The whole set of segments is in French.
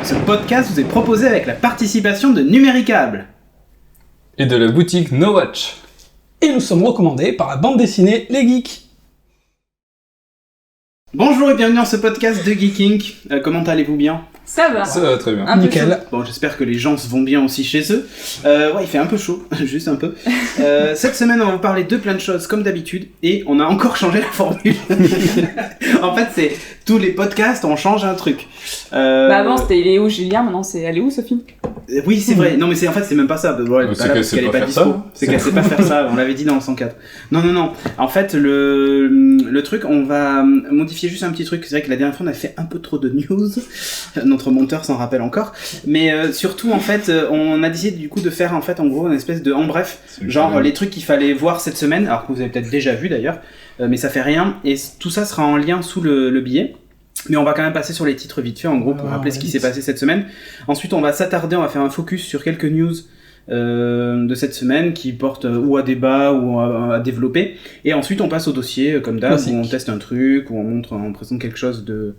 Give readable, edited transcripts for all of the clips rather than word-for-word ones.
Ce podcast vous est proposé avec la participation de Numéricable. Et de la boutique No Watch. Et nous sommes recommandés par la bande dessinée Les Geeks. Bonjour et bienvenue dans ce podcast de Geeking. Comment allez-vous bien ? Ça va. Ça va très bien. Un peu Nickel. chaud. Bon, j'espère que les gens se vont bien aussi chez eux. Ouais, il fait un peu chaud, juste un peu. Cette semaine, on va vous parler de plein de choses comme d'habitude et on a encore changé la formule. En fait, c'est tous les podcasts, on change un truc. Avant c'était Léo, Julien, maintenant c'est allez où Sophie ? Oui, c'est vrai. Non, mais en fait, c'est même pas ça. Ouais, elle est C'est pas là qu'elle parce sait qu'elle est pas pas faire dispo. ça. C'est qu'elle sait pas faire ça. On l'avait dit dans le 104. Non. En fait, le truc, on va modifier juste un petit truc. C'est vrai que la dernière fois, on a fait un peu trop de news. Notre monteur s'en rappelle encore. Mais surtout, en fait, on a décidé du coup de faire en fait, en gros, une espèce de en bref, genre les trucs qu'il fallait voir cette semaine, alors que vous avez peut-être déjà vu d'ailleurs, mais ça fait rien. Et tout ça sera en lien sous le billet. Mais on va quand même passer sur les titres vite fait, en gros, pour rappeler ce qui s'est passé cette semaine. Ensuite, on va s'attarder, on va faire un focus sur quelques news de cette semaine qui portent ou à débat ou à développer. Et ensuite, on passe au dossier, comme d'hab, où on teste un truc, où on présente quelque chose de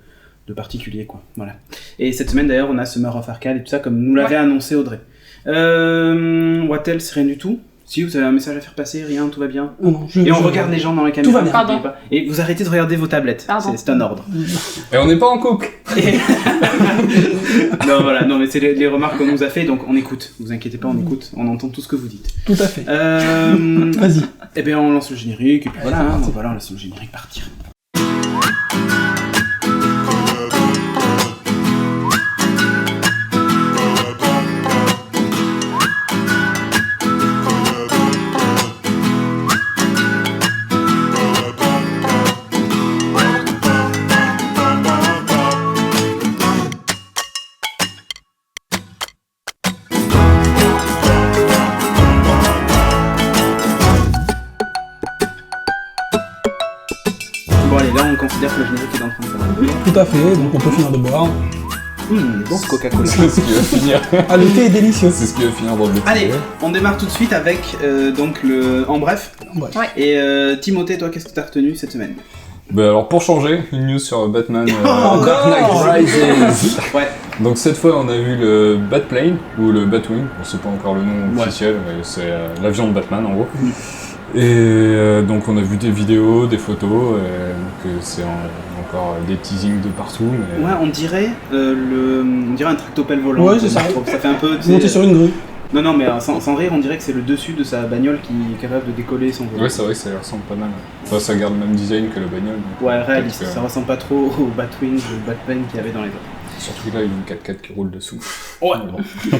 particulier, quoi. Voilà. Et cette semaine, d'ailleurs, on a Summer of Arcade et tout ça, comme nous l'avait annoncé Audrey. What else, rien du tout. Si vous avez un message à faire passer, rien, tout va bien. Non, et on regarde les gens dans la caméra. Tout va bien. Pardon. Pas. Et vous arrêtez de regarder vos tablettes. C'est un ordre. Et on n'est pas en couple. Non, voilà, non, mais c'est les remarques qu'on nous a fait, donc on écoute. Vous inquiétez pas, on écoute, on entend tout ce que vous dites. Tout à fait. Vas-y. Eh bien, on lance le générique, et puis voilà, on laisse le générique partir. Là, on considère que le générique est en train de faire. Tout à fait, donc on peut finir de boire. Bon Coca-Cola. C'est ce qui va finir. Ah, le thé est délicieux. C'est ce qui va finir dans le bêtisier. Allez, on démarre tout de suite avec donc le en bref. Ouais. Et Timothée, toi, qu'est-ce que t'as retenu cette semaine ? Bah alors pour changer, une news sur Batman Oh, Dark Knight Rises. Ouais. Donc cette fois on a vu le Batplane ou le Batwing, on sait pas encore le nom officiel, mais c'est l'avion de Batman en gros. Et donc on a vu des vidéos, des photos, donc c'est encore des teasings de partout. Mais... Ouais, on dirait un tractopelle volant. Ouais, c'est ça. Ça fait un peu. Monter sur une grue. Non, mais sans rire, on dirait que c'est le dessus de sa bagnole qui est capable de décoller son volant. Ouais, c'est vrai que ça ressemble pas mal. Enfin, ça garde le même design que la bagnole. Ouais, réaliste. Ça ressemble pas trop au Batwing ou Batplane qu'il y avait dans les autres. Surtout que là, il y a une 4x4 qui roule dessous. Ouais.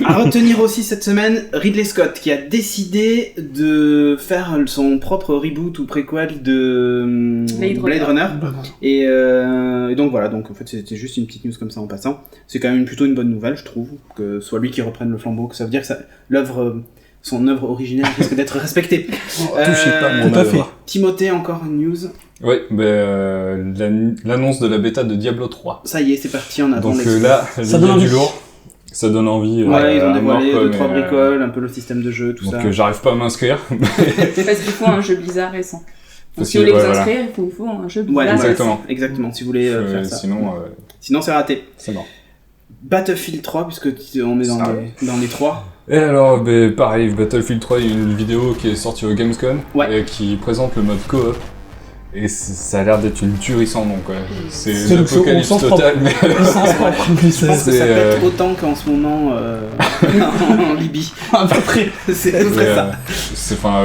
À retenir aussi cette semaine, Ridley Scott qui a décidé de faire son propre reboot ou préquel de Blade Runner. Et donc voilà, donc en fait c'était juste une petite news comme ça en passant. C'est quand même plutôt une bonne nouvelle, je trouve, que ce soit lui qui reprenne le flambeau, que ça veut dire que son œuvre originelle risque d'être respectée. Touchez pas mon tout à fait. Timothée, encore une news. Ouais, l'annonce de la bêta de Diablo 3. Ça y est, c'est parti, on attend. Donc là, il y a du lourd. Ça donne envie. Ouais, ils ont dévoilé mort, 2-3 bricoles, un peu le système de jeu, tout donc, ça. Donc j'arrive pas à m'inscrire. C'est parce qu'il faut un jeu Blizzard récent. Donc Parce si vous voulez que, vous ouais, inscrire, il faut un jeu Blizzard Ouais, récent. exactement, si vous voulez faire ça. Sinon, c'est raté. C'est mort. Battlefield 3, puisque on est dans les 3. Et alors, pareil, Battlefield 3, il y a une vidéo qui est sortie au Gamescom qui présente le mode coop. Et ça a l'air d'être une tuerie sans nom, quoi. C'est l'apocalypse total, mais... Je pense que ça pète autant qu'en ce moment en Libye. À peu près. C'est tout ça.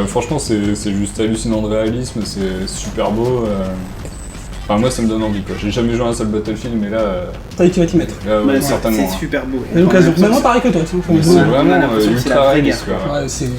Franchement, c'est juste hallucinant de réalisme, c'est super beau. Enfin, moi, ça me donne envie, quoi. J'ai jamais joué à un seul Battlefield, mais là... Tu vas t'y mettre. Là, certainement. C'est super beau. C'est l'occasion. Même moi, pareil que toi. C'est vraiment ultra réaliste, quoi. Ouais, c'est...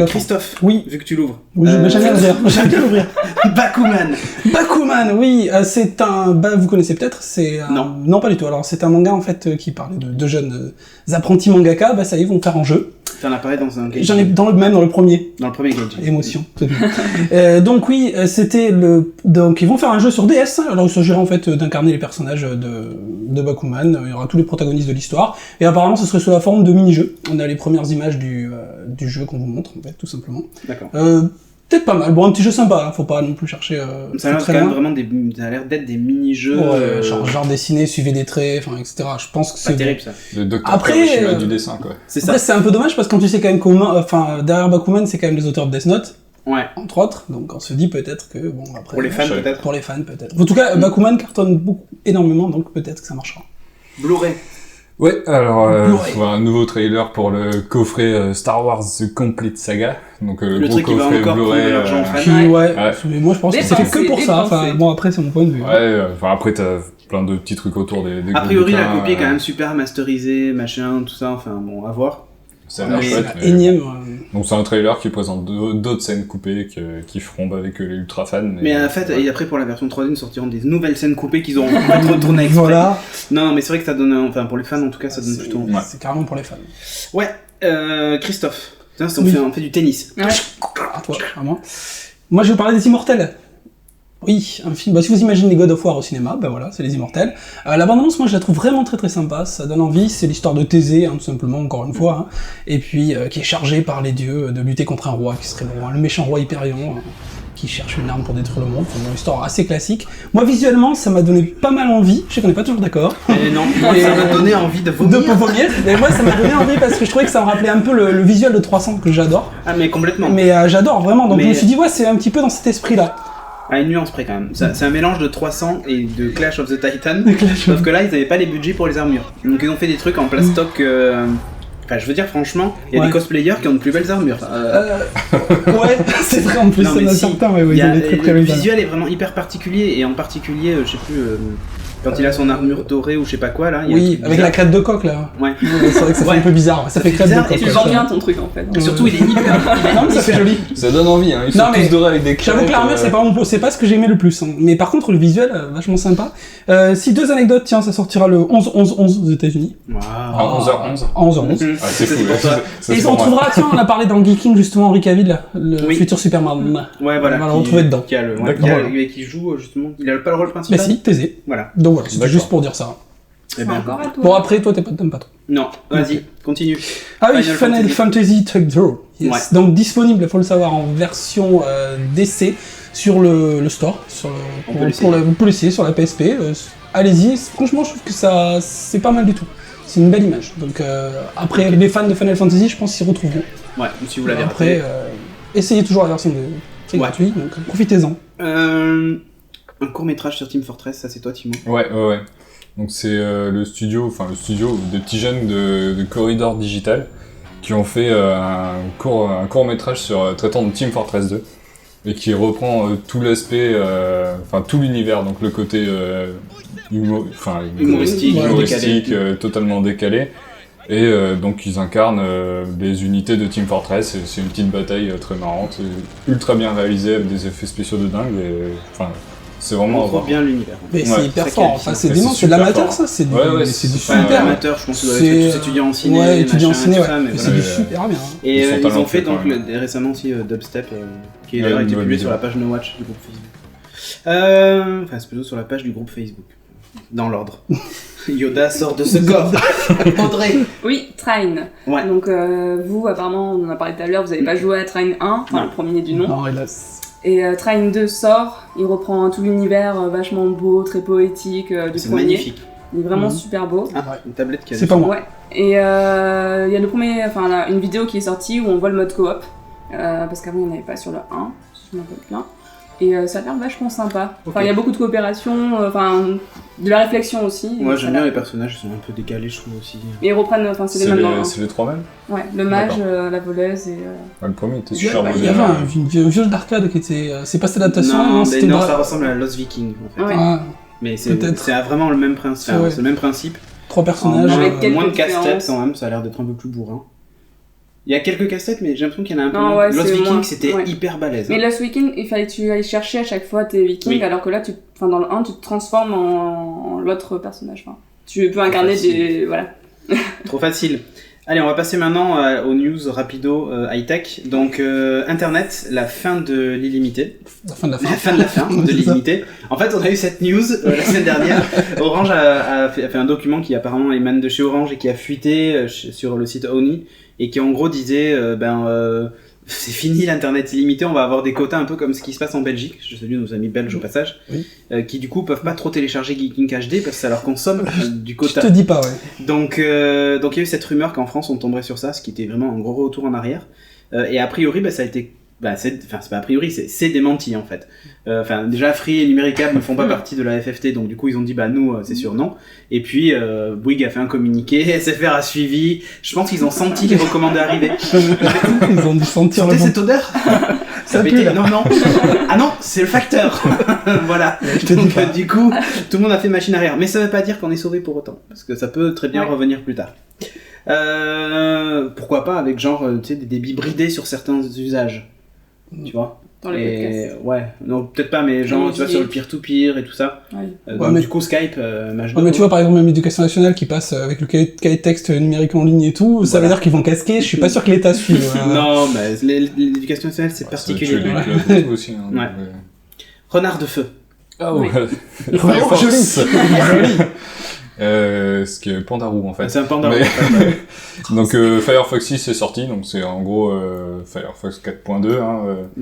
Christophe, oui, vu que tu l'ouvres. Oui, j'aime bien l'ouvrir. Bakuman, oui, c'est un... vous connaissez peut-être, c'est... Non, pas du tout. Alors, c'est un manga, en fait, qui parlait de jeunes apprentis mangaka. Ça y est, ils vont faire en jeu. T'en as parlé dans un gage. J'en ai dans le premier. Dans le premier gage. Émotion. Donc oui, c'était donc ils vont faire un jeu sur DS. Alors il s'agira en fait d'incarner les personnages de Bakuman. Il y aura tous les protagonistes de l'histoire. Et apparemment, ce serait sous la forme de mini-jeux. On a les premières images du jeu qu'on vous montre, en fait, tout simplement. D'accord. peut-être pas mal. Bon, un petit jeu sympa, hein, faut pas non plus chercher. Ça a l'air très quand même loin. vraiment ça a l'air d'être des mini-jeux. Ouais, genre dessiné, suivez des traits, enfin, etc. Je pense que Pas c'est terrible ça. Le Dr. Après, Kawashima du dessin, quoi. C'est ça. Après, c'est un peu dommage parce que quand tu sais quand même enfin, derrière Bakuman, c'est quand même les auteurs de Death Note, Ouais. entre autres. Donc, on se dit peut-être que, bon, après. Pour les fans Ouais. peut-être. Pour les fans, peut-être. En tout cas, Bakuman cartonne énormément, donc peut-être que ça marchera. Blu-ray. Ouais, alors Blu-ray. voilà, un nouveau trailer pour le coffret Star Wars The Complete Saga. Donc le Le gros truc qui va coffret encore prendre Blu-ray. de l'argent aux fans. Qui, Ouais. ouais, mais moi je pense que c'est fait que pour ça. Enfin, dépensé. bon, après, c'est mon point de vue. Ouais, hein. enfin après t'as plein de petits trucs autour des A gros priori, la bouquins, copie est quand même super masterisée, machin, tout ça. Enfin bon, à voir. Ça a l'air Mais chouette. C'est mais- la énième. Donc c'est un trailer qui présente d'autres scènes coupées qui feront avec les ultra fans. Mais en fait, et après pour la version 3D, nous sortiront des nouvelles scènes coupées qu'ils auront pas trop tourné exprès. Voilà. Non, mais c'est vrai que ça donne, enfin pour les fans en tout cas, ça donne plutôt. Ouais. C'est carrément pour les fans. Ouais, Christophe. Putain, Oui. on fait du tennis. Ouais. À toi, à moi. Moi, je vais parler des Immortels. Oui, un film. Bah, si vous imaginez les God of War au cinéma, ben voilà, c'est les Immortels. La bande-annonce, moi, je la trouve vraiment très très sympa. Ça donne envie. C'est l'histoire de Thésée, hein, tout simplement, encore une fois, hein. Et puis qui est chargé par les dieux de lutter contre un roi qui serait le méchant roi Hyperion, qui cherche une arme pour détruire le monde. C'est une histoire assez classique. Moi, visuellement, ça m'a donné pas mal envie. Je sais qu'on n'est pas toujours d'accord. Et non, moi, ça m'a donné envie de De vomir. vomir. Mais moi, ça m'a donné envie parce que je trouvais que ça me rappelait un peu le visuel de 300 que j'adore. Ah, mais complètement. Mais j'adore vraiment. Donc Mais- je me suis dit, ouais, c'est un petit peu dans cet esprit-là. À une nuance près quand même. C'est un mélange de 300 et de Clash of the Titan. Clash Sauf que là, ils avaient pas les budgets pour les armures. Donc ils ont fait des trucs en plastoc. Enfin, je veux dire, franchement, il y a Ouais. des cosplayers qui ont de plus belles armures. Ouais, c'est vrai en plus, Non, il y en mais a si. certains, ouais, Il y ils a- ont des très très le belles armes. visuel est vraiment hyper particulier, et en particulier, je sais plus, quand il a son armure dorée ou je sais pas quoi, là. Il y a un Oui, truc avec bizarre. la crête de coque là. Ouais. Ouais, c'est vrai que ça fait Ouais. un peu bizarre, ça fait crête de bizarre, coque. et Tu tu le ouais. vends bien ton truc en fait. Et surtout, il est hyper. Non, mais ça fait joli. Ça donne envie, hein. Ils sont Non, mais tous dorés avec des J'avoue que l'armure, c'est pas c'est pas ce que j'ai aimé le plus. Hein. Mais par contre, le visuel, vachement sympa. Si deux anecdotes, tiens, ça sortira le 11-11-11 aux États-Unis. Waouh. À 11h11. À 11h11. Ah, c'est fou. pour toi. Et on retrouvera, tiens, on a parlé dans Geeking justement Henry Cavill, là, le Oui. futur Superman. Ouais, voilà. On va le retrouver dedans. Qui a le, D'accord. qui joue justement. Il a pas le rôle Mais principal. si, Thésée. Voilà. Donc voilà, c'était D'accord. juste pour dire ça. Eh ben, Encore à toi. Bon, après, toi, t'aimes pas trop. non, vas-y, continue. Ah oui, Final Final Fantasy Tag Draw. Yes. Ouais. Donc disponible, il faut le savoir, en version DC sur le store. Sur le, On peut l'essayer. vous pouvez l'essayer sur la PSP. Allez-y, franchement, je trouve que ça c'est pas mal du tout. C'est une belle image. Donc après, les fans de Final Fantasy, je pense qu'ils s'y retrouveront. Ouais, si vous l'avez Après, raté. essayez toujours la version de. C'est Ouais. gratuit, donc profitez-en. Un court métrage sur Team Fortress, ça c'est toi, Timon. Ouais. Donc c'est le studio des petits jeunes de Corridor Digital qui ont fait un court métrage traitant de Team Fortress 2 et qui reprend tout l'aspect, tout l'univers, donc le côté Humoristique, humoristique, totalement décalé. Et donc ils incarnent des unités de Team Fortress, et c'est une petite bataille très marrante, ultra bien réalisée avec des effets spéciaux de dingue, et c'est vraiment On à trouve voir. bien l'univers. Mais Ouais, c'est hyper très fort. quali. Enfin, c'est Ouais, dément, c'est c'est de super l'amateur, fort. ça. C'est du, Ouais, ouais, c'est du c'est Enfin, super. amateur, je pense que C'est- tous étudiants en ciné, Ouais, étudiants en machin, ciné, tout ouais. ça, mais Mais voilà. c'est du Ouais. super bien. Et Ils sont ils ont talentueux, fait donc quand même. récemment aussi Dubstep, qui Ouais, d'ailleurs a été une bonne publié vidéo. sur la page No Watch du groupe Facebook. Enfin, c'est plutôt sur la page du groupe Facebook. Dans l'ordre. Yoda sort de ce corps. Audrey. Oui, Train. Ouais. Donc vous, apparemment, on en a parlé tout à l'heure, vous n'avez pas joué à Train 1, enfin Non. le premier du nom. Non, hélas. Et Train 2 sort, il reprend tout l'univers vachement beau, très poétique du C'est premier. magnifique. Il est vraiment Mhm. super beau. Ah, une tablette qui a C'est des- pas moi. Ouais. Et il y a le premier, enfin là, une vidéo qui est sortie où on voit le mode coop, parce qu'avant il n'y en avait pas sur le 1, si je me rappelle bien. Et ça a l'air vachement sympa. Enfin, il y a beaucoup de coopération, de la réflexion aussi. Moi Et ça j'aime a bien l'air- les personnages, ils sont un peu décalés, je trouve aussi. Et ils reprennent, enfin c'est les C'est mêmes dans le les, 1. c'est les trois mêmes. Ouais, le mage, D'accord. la voleuse et. Le premier était Il y super beau. avait un vieux d'arcade qui était. C'est pas cette adaptation, Non, non, c'était non, Dra- ça ressemble à Lost Viking en fait. Ouais. Ah, Mais c'est Peut-être. vraiment le même principe. Ouais. C'est le même principe. 3 personnages. Avec quelques Moins de casse-tête différences. quand même, ça a l'air d'être un peu plus bourrin. Il y a quelques casse-têtes, mais j'ai l'impression qu'il y en a un peu Non, moins. ouais, Lost c'est Viking, moins, c'était ouais. hyper balèze. Mais Lost Weekend, il fallait que tu ailles chercher à chaque fois tes vikings, Oui. alors que là, dans le 1, tu te transformes en l'autre personnage. Enfin, tu peux incarner Facile. des. Voilà. Trop facile. Allez, on va passer maintenant aux news rapido high-tech. Donc, Internet, la fin de l'illimité. La fin de la La fin. fin de la fin de C'est ça. l'illimité. En fait, on a eu cette news la semaine dernière. Orange a fait un document qui apparemment émane de chez Orange et qui a fuité sur le site Oni et qui en gros disait c'est fini l'internet illimité, on va avoir des quotas un peu comme ce qui se passe en Belgique, je salue nos amis belges au passage, qui du coup peuvent pas trop télécharger Geeking HD parce que ça leur consomme du quota. Je te dis pas, ouais. Donc il y a eu cette rumeur qu'en France on tomberait sur ça, ce qui était vraiment un gros retour en arrière. Et a priori, ça a été... c'est pas a priori, c'est démenti en fait. Déjà Free et Numéricable ne font pas partie de la FFT, donc du coup ils ont dit nous c'est sûr non. Et puis Bouygues a fait un communiqué, SFR a suivi. Je pense qu'ils ont senti les recommandés arriver. Ils ont dû sentir Sentez cette odeur. Ça pue là. Non. Ah non, c'est le facteur. Voilà. Donc du coup, tout le monde a fait machine arrière. Mais ça veut pas dire qu'on est sauvé pour autant, parce que ça peut très bien revenir plus tard. Pourquoi pas avec genre des débits bridés sur certains usages. Tu vois, dans les podcasts. Ouais, non, peut-être pas, mais genre, tu vois, sur le peer-to-peer et tout ça. Donc, mais... du coup, Skype, mais tu vois, par exemple, même l'éducation nationale qui passe avec le cahier de texte numérique en ligne et tout, ça veut dire qu'ils vont casquer, je suis pas sûr que l'État suive. Non, mais l'éducation nationale, c'est particulier. C'est aussi, hein, ouais. Renard de feu. Ah ouais. Joli. Ce qui est Pandaroo en fait. C'est un Pandaroo. Donc Firefox 6 est sorti, donc c'est en gros Firefox 4.2.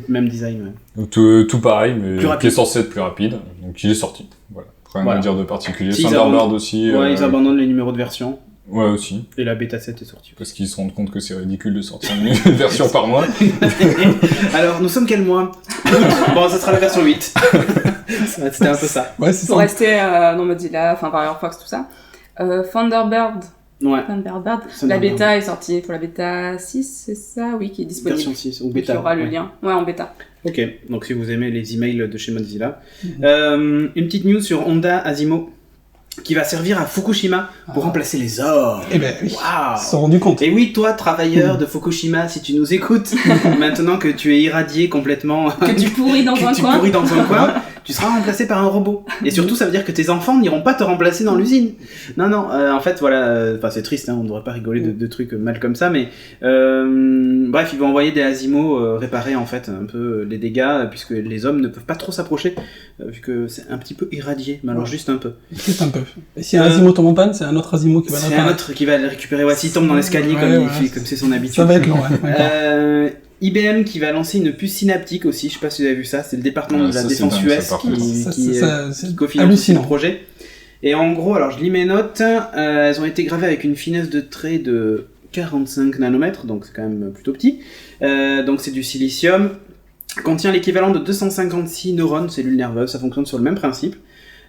Même design, ouais. Tout pareil, mais qui est censé être plus rapide. Donc il est sorti. Voilà. Rien à dire de particulier. Si Thunderbird aussi. Ouais, ils abandonnent les numéros de version. Ouais, aussi. Et la bêta 7 est sortie. Parce qu'ils se rendent compte que c'est ridicule de sortir une version par mois. Alors, nous sommes quel mois? Bon, ça sera la version 8. C'était un peu ça. Ouais, c'est pour rester dans Mozilla, Firefox, tout ça. Thunderbird. Ouais. Thunderbird. La bêta est sortie pour la bêta 6, c'est ça? Oui, qui est disponible. Version 6, ou bêta. Il y aura le lien. Ouais, en bêta. Ok, donc si vous aimez les emails de chez Mozilla. Une petite news sur Honda Asimo, qui va servir à Fukushima pour remplacer les hommes. Eh ben oui, wow. Ils se sont rendus compte. Et oui, toi, travailleur de Fukushima, si tu nous écoutes, maintenant que tu es irradié complètement... Que tu pourris dans un coin. Tu seras remplacé par un robot. Et surtout, ça veut dire que tes enfants n'iront pas te remplacer dans l'usine. Non, en fait, voilà, c'est triste, on ne devrait pas rigoler de trucs mal comme ça, mais bref, ils vont envoyer des Asimo réparer en fait un peu les dégâts, puisque les hommes ne peuvent pas trop s'approcher, vu que c'est un petit peu irradié, mais alors juste un peu. Juste un peu. Et si un Asimo tombe en panne, c'est un autre Asimo qui va le réparer. C'est un autre qui va le récupérer. Ouais, s'il tombe dans l'escalier comme c'est son habitude. Ça va être long, ouais. IBM qui va lancer une puce synaptique aussi, je sais pas si vous avez vu ça, c'est le département de la défense US qui cofinance le projet. Et en gros, alors je lis mes notes, elles ont été gravées avec une finesse de trait de 45 nanomètres, donc c'est quand même plutôt petit. Donc c'est du silicium, contient l'équivalent de 256 neurones, cellules nerveuses, ça fonctionne sur le même principe.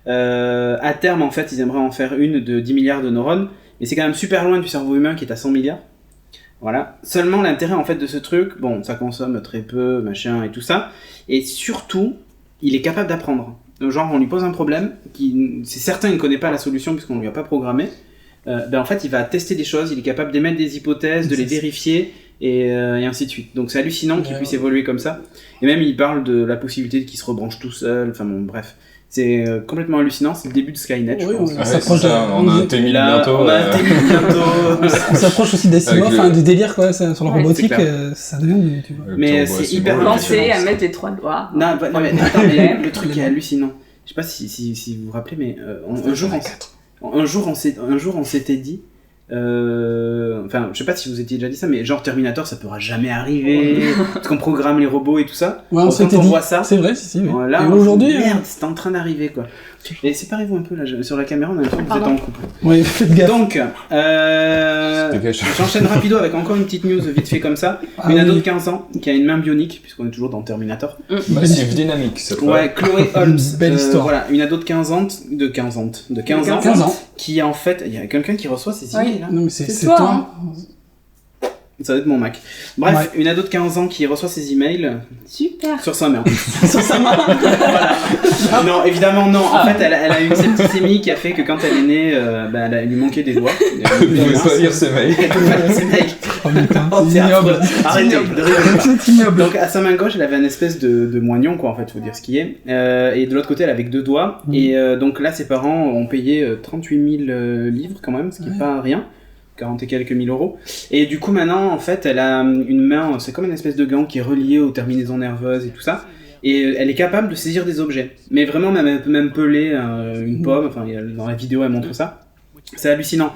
À terme, en fait, ils aimeraient en faire une de 10 milliards de neurones, mais c'est quand même super loin du cerveau humain qui est à 100 milliards. Voilà. Seulement, l'intérêt, en fait, de ce truc, bon, ça consomme très peu, machin, et tout ça, et surtout, il est capable d'apprendre. Genre, on lui pose un problème, c'est certain, il ne connaît pas la solution, puisqu'on ne lui a pas programmé, en fait, il va tester des choses, il est capable d'émettre des hypothèses, de les vérifier, et ainsi de suite. Donc, c'est hallucinant qu'il puisse évoluer comme ça. Et même, il parle de la possibilité qu'il se rebranche tout seul, enfin bon, bref. C'est complètement hallucinant, c'est le début de Skynet, je pense. On a un T1000 bientôt. On s'approche aussi d'Asimov, du délire quoi, sur la robotique, ça devient tu vois. Mais c'est hyper pensé à mettre les 3 doigts. Non, mais le truc qui est hallucinant. Je sais pas si vous vous rappelez, mais un jour on s'était dit, enfin, je sais pas si vous étiez déjà dit ça, mais genre Terminator, ça pourra jamais arriver, parce qu'on programme les robots et tout ça. Ouais, on s'était dit. Voit ça, c'est vrai, si. Voilà, et aujourd'hui, merde, c'est en train d'arriver quoi. Et séparez-vous un peu là, sur la caméra, on a l'impression que vous êtes en couple. Oui, faites gaffe. Donc, j'enchaîne rapido avec encore une petite news vite fait comme ça. Une ado de 15 ans qui a une main bionique, puisqu'on est toujours dans Terminator. Massive dynamique, cette fois. Ouais, Chloé Holmes. Belle histoire. Voilà, une ado de 15 ans, qui en fait, il y a quelqu'un qui reçoit ses emails là. Non mais c'est toi. Hein. Ça doit être mon Mac. Bref, une ado de 15 ans qui reçoit ses emails Super. sur sa main. Sur sa main. Voilà. Non, évidemment non. En fait, elle a eu une septicémie qui a fait que quand elle est née, elle lui manquait des doigts. Elle ne pouvait pas lire ses mails. Elle pouvait pas lire ses mails. Oh putain, c'est affreux. Arrêtez de rigoler. C'est ignoble. Donc à sa main gauche, elle avait un espèce de moignon quoi en fait, faut dire ce qui est. Et de l'autre côté, elle avait que 2 doigts. Et donc là, ses parents ont payé 38 000 livres quand même, ce qui est pas rien. 40 et quelques mille euros. Et du coup, maintenant, en fait, elle a une main, c'est comme une espèce de gant qui est reliée aux terminaisons nerveuses et tout ça. Et elle est capable de saisir des objets. Mais vraiment, elle peut même peler une pomme. Enfin, dans la vidéo, elle montre ça. C'est hallucinant.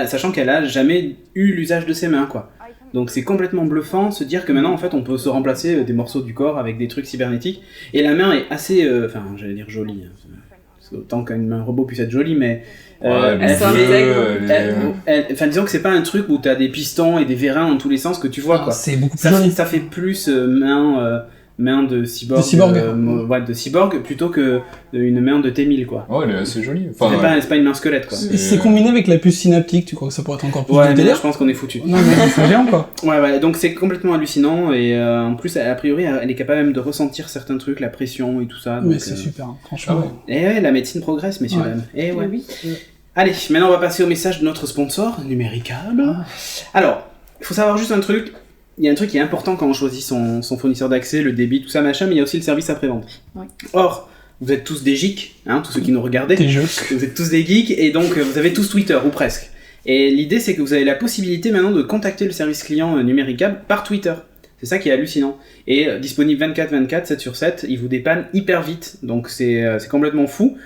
Sachant qu'elle a jamais eu l'usage de ses mains, quoi. Donc c'est complètement bluffant se dire que maintenant en fait on peut se remplacer des morceaux du corps avec des trucs cybernétiques. Et la main est assez, j'allais dire jolie. Parce que autant qu'une main robot puisse être jolie, mais disons que c'est pas un truc où t'as des pistons et des vérins dans tous les sens que tu vois quoi. C'est beaucoup plus joli. Ça fait plus main de cyborg, de cyborg plutôt que une main de T-1000 quoi. Ouais, elle est assez jolie. C'est pas une main squelette quoi. C'est combiné avec la puce synaptique, tu crois que ça pourrait être encore plus de délire? Je pense qu'on est foutu. Non mais c'est géant quoi. Ouais, donc c'est complètement hallucinant et en plus a priori elle est capable même de ressentir certains trucs, la pression et tout ça. Mais donc, c'est super, hein, franchement. Et ouais, la médecine progresse messieurs dames. Et ouais. Oui. Allez, maintenant on va passer au message de notre sponsor, Numéricable. Alors, il faut savoir juste un truc. Il y a un truc qui est important quand on choisit son fournisseur d'accès, le débit, tout ça, machin, mais il y a aussi le service après-vente. Ouais. Or, vous êtes tous des geeks, hein, tous ceux qui nous regardez. Des jeux. Vous êtes tous des geeks, et donc vous avez tous Twitter, ou presque. Et l'idée, c'est que vous avez la possibilité maintenant de contacter le service client Numéricable par Twitter. C'est ça qui est hallucinant. Et disponible 24/24, 7 sur 7, il vous dépanne hyper vite. Donc c'est complètement fou.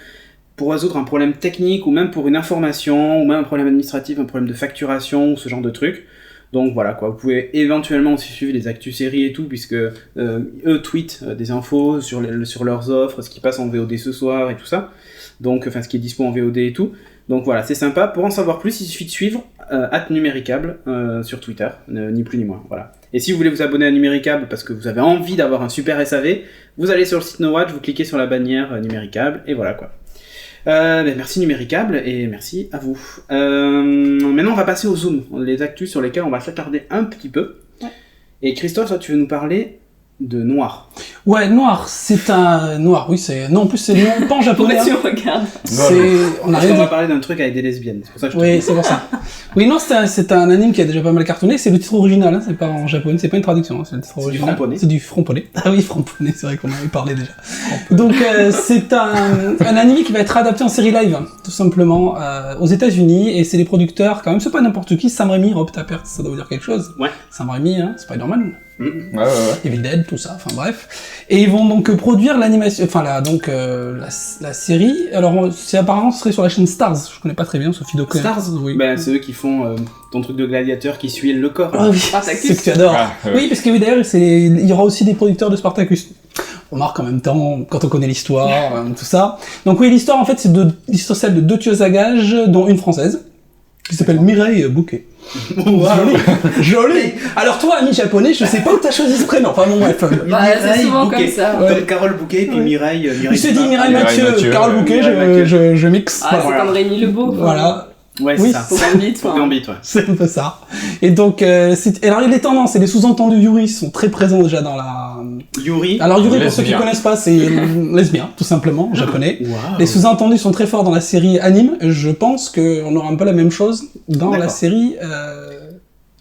Pour résoudre un problème technique, ou même pour une information, ou même un problème administratif, un problème de facturation, ou ce genre de truc. Donc voilà quoi, vous pouvez éventuellement aussi suivre les actus séries et tout, puisque eux tweetent des infos sur leurs offres, ce qui passe en VOD ce soir et tout ça. Donc, enfin, ce qui est dispo en VOD et tout. Donc voilà, c'est sympa. Pour en savoir plus, il suffit de suivre @numéricable sur Twitter, ni plus ni moins. Voilà. Et si vous voulez vous abonner à Numéricable parce que vous avez envie d'avoir un super SAV, vous allez sur le site NoWatch, vous cliquez sur la bannière Numéricable et voilà quoi. Merci Numéricable et merci à vous. Maintenant on va passer au Zoom, les actus sur lesquels on va s'attarder un petit peu. Ouais. Et Christophe, toi tu veux nous parler de Noir. Ouais, Noir, c'est un... Noir, oui, c'est... Non, en plus c'est le nom pan japonais. Pourquoi tu regardes? On Parce qu'on va parler d'un truc avec des lesbiennes, c'est pour ça que je te Oui, c'est pour ça. Oui, non, c'est un anime qui a déjà pas mal cartonné, c'est le titre original, hein, c'est pas en japonais, c'est pas une traduction, hein, c'est le titre original. C'est du Framponnet. Ah oui, Framponnet, c'est vrai qu'on en avait parlé déjà. Donc c'est un anime qui va être adapté en série live, tout simplement, aux États-Unis, et c'est les producteurs, quand même, c'est pas n'importe qui, Sam Raimi, Rob Tapert, ça doit vous dire quelque chose. Ouais. Sam Raimi, hein, Spider-Man. Ouais. Evil Dead, tout ça, enfin bref. Et ils vont donc produire l'animation, la série. Alors, apparemment, ce serait sur la chaîne Stars. Je connais pas très bien, Sophie Docker. Stars, oui. Ben, c'est eux qui font ton truc de gladiateur qui suit le corps. Ah oui, Spartacus. c'est que tu adores. Ouais. Oui, parce que oui, d'ailleurs, il y aura aussi des producteurs de Spartacus. On remarque en même temps, quand on connaît l'histoire, tout ça. Donc oui, l'histoire, en fait, c'est celle de 2 tueuses à gages, dont une française, qui s'appelle Mireille Bouquet. Joli. Alors toi, ami japonais, je sais pas où t'as choisi ce prénom. Enfin bon, bref. Bah, c'est souvent comme ça. Comme Carole Bouquet, puis Mireille. Il s'est dit Mireille Mathieu, Carole Bouquet, je mixe. Ah, c'est comme Rémi Lebeau. Voilà. Ouais, Oui, c'est ça. Pour Gambit, Pour Gambit, ouais. C'est un peu ça. Et donc, alors les tendances et les sous-entendus Yuri sont très présents déjà dans la... Yuri. Alors Yuri, pour ceux qui Lesbien. connaissent pas, c'est lesbien, tout simplement, japonais. Wow. Les sous-entendus sont très forts dans la série anime. Je pense qu'on aura un peu la même chose dans la D'accord. série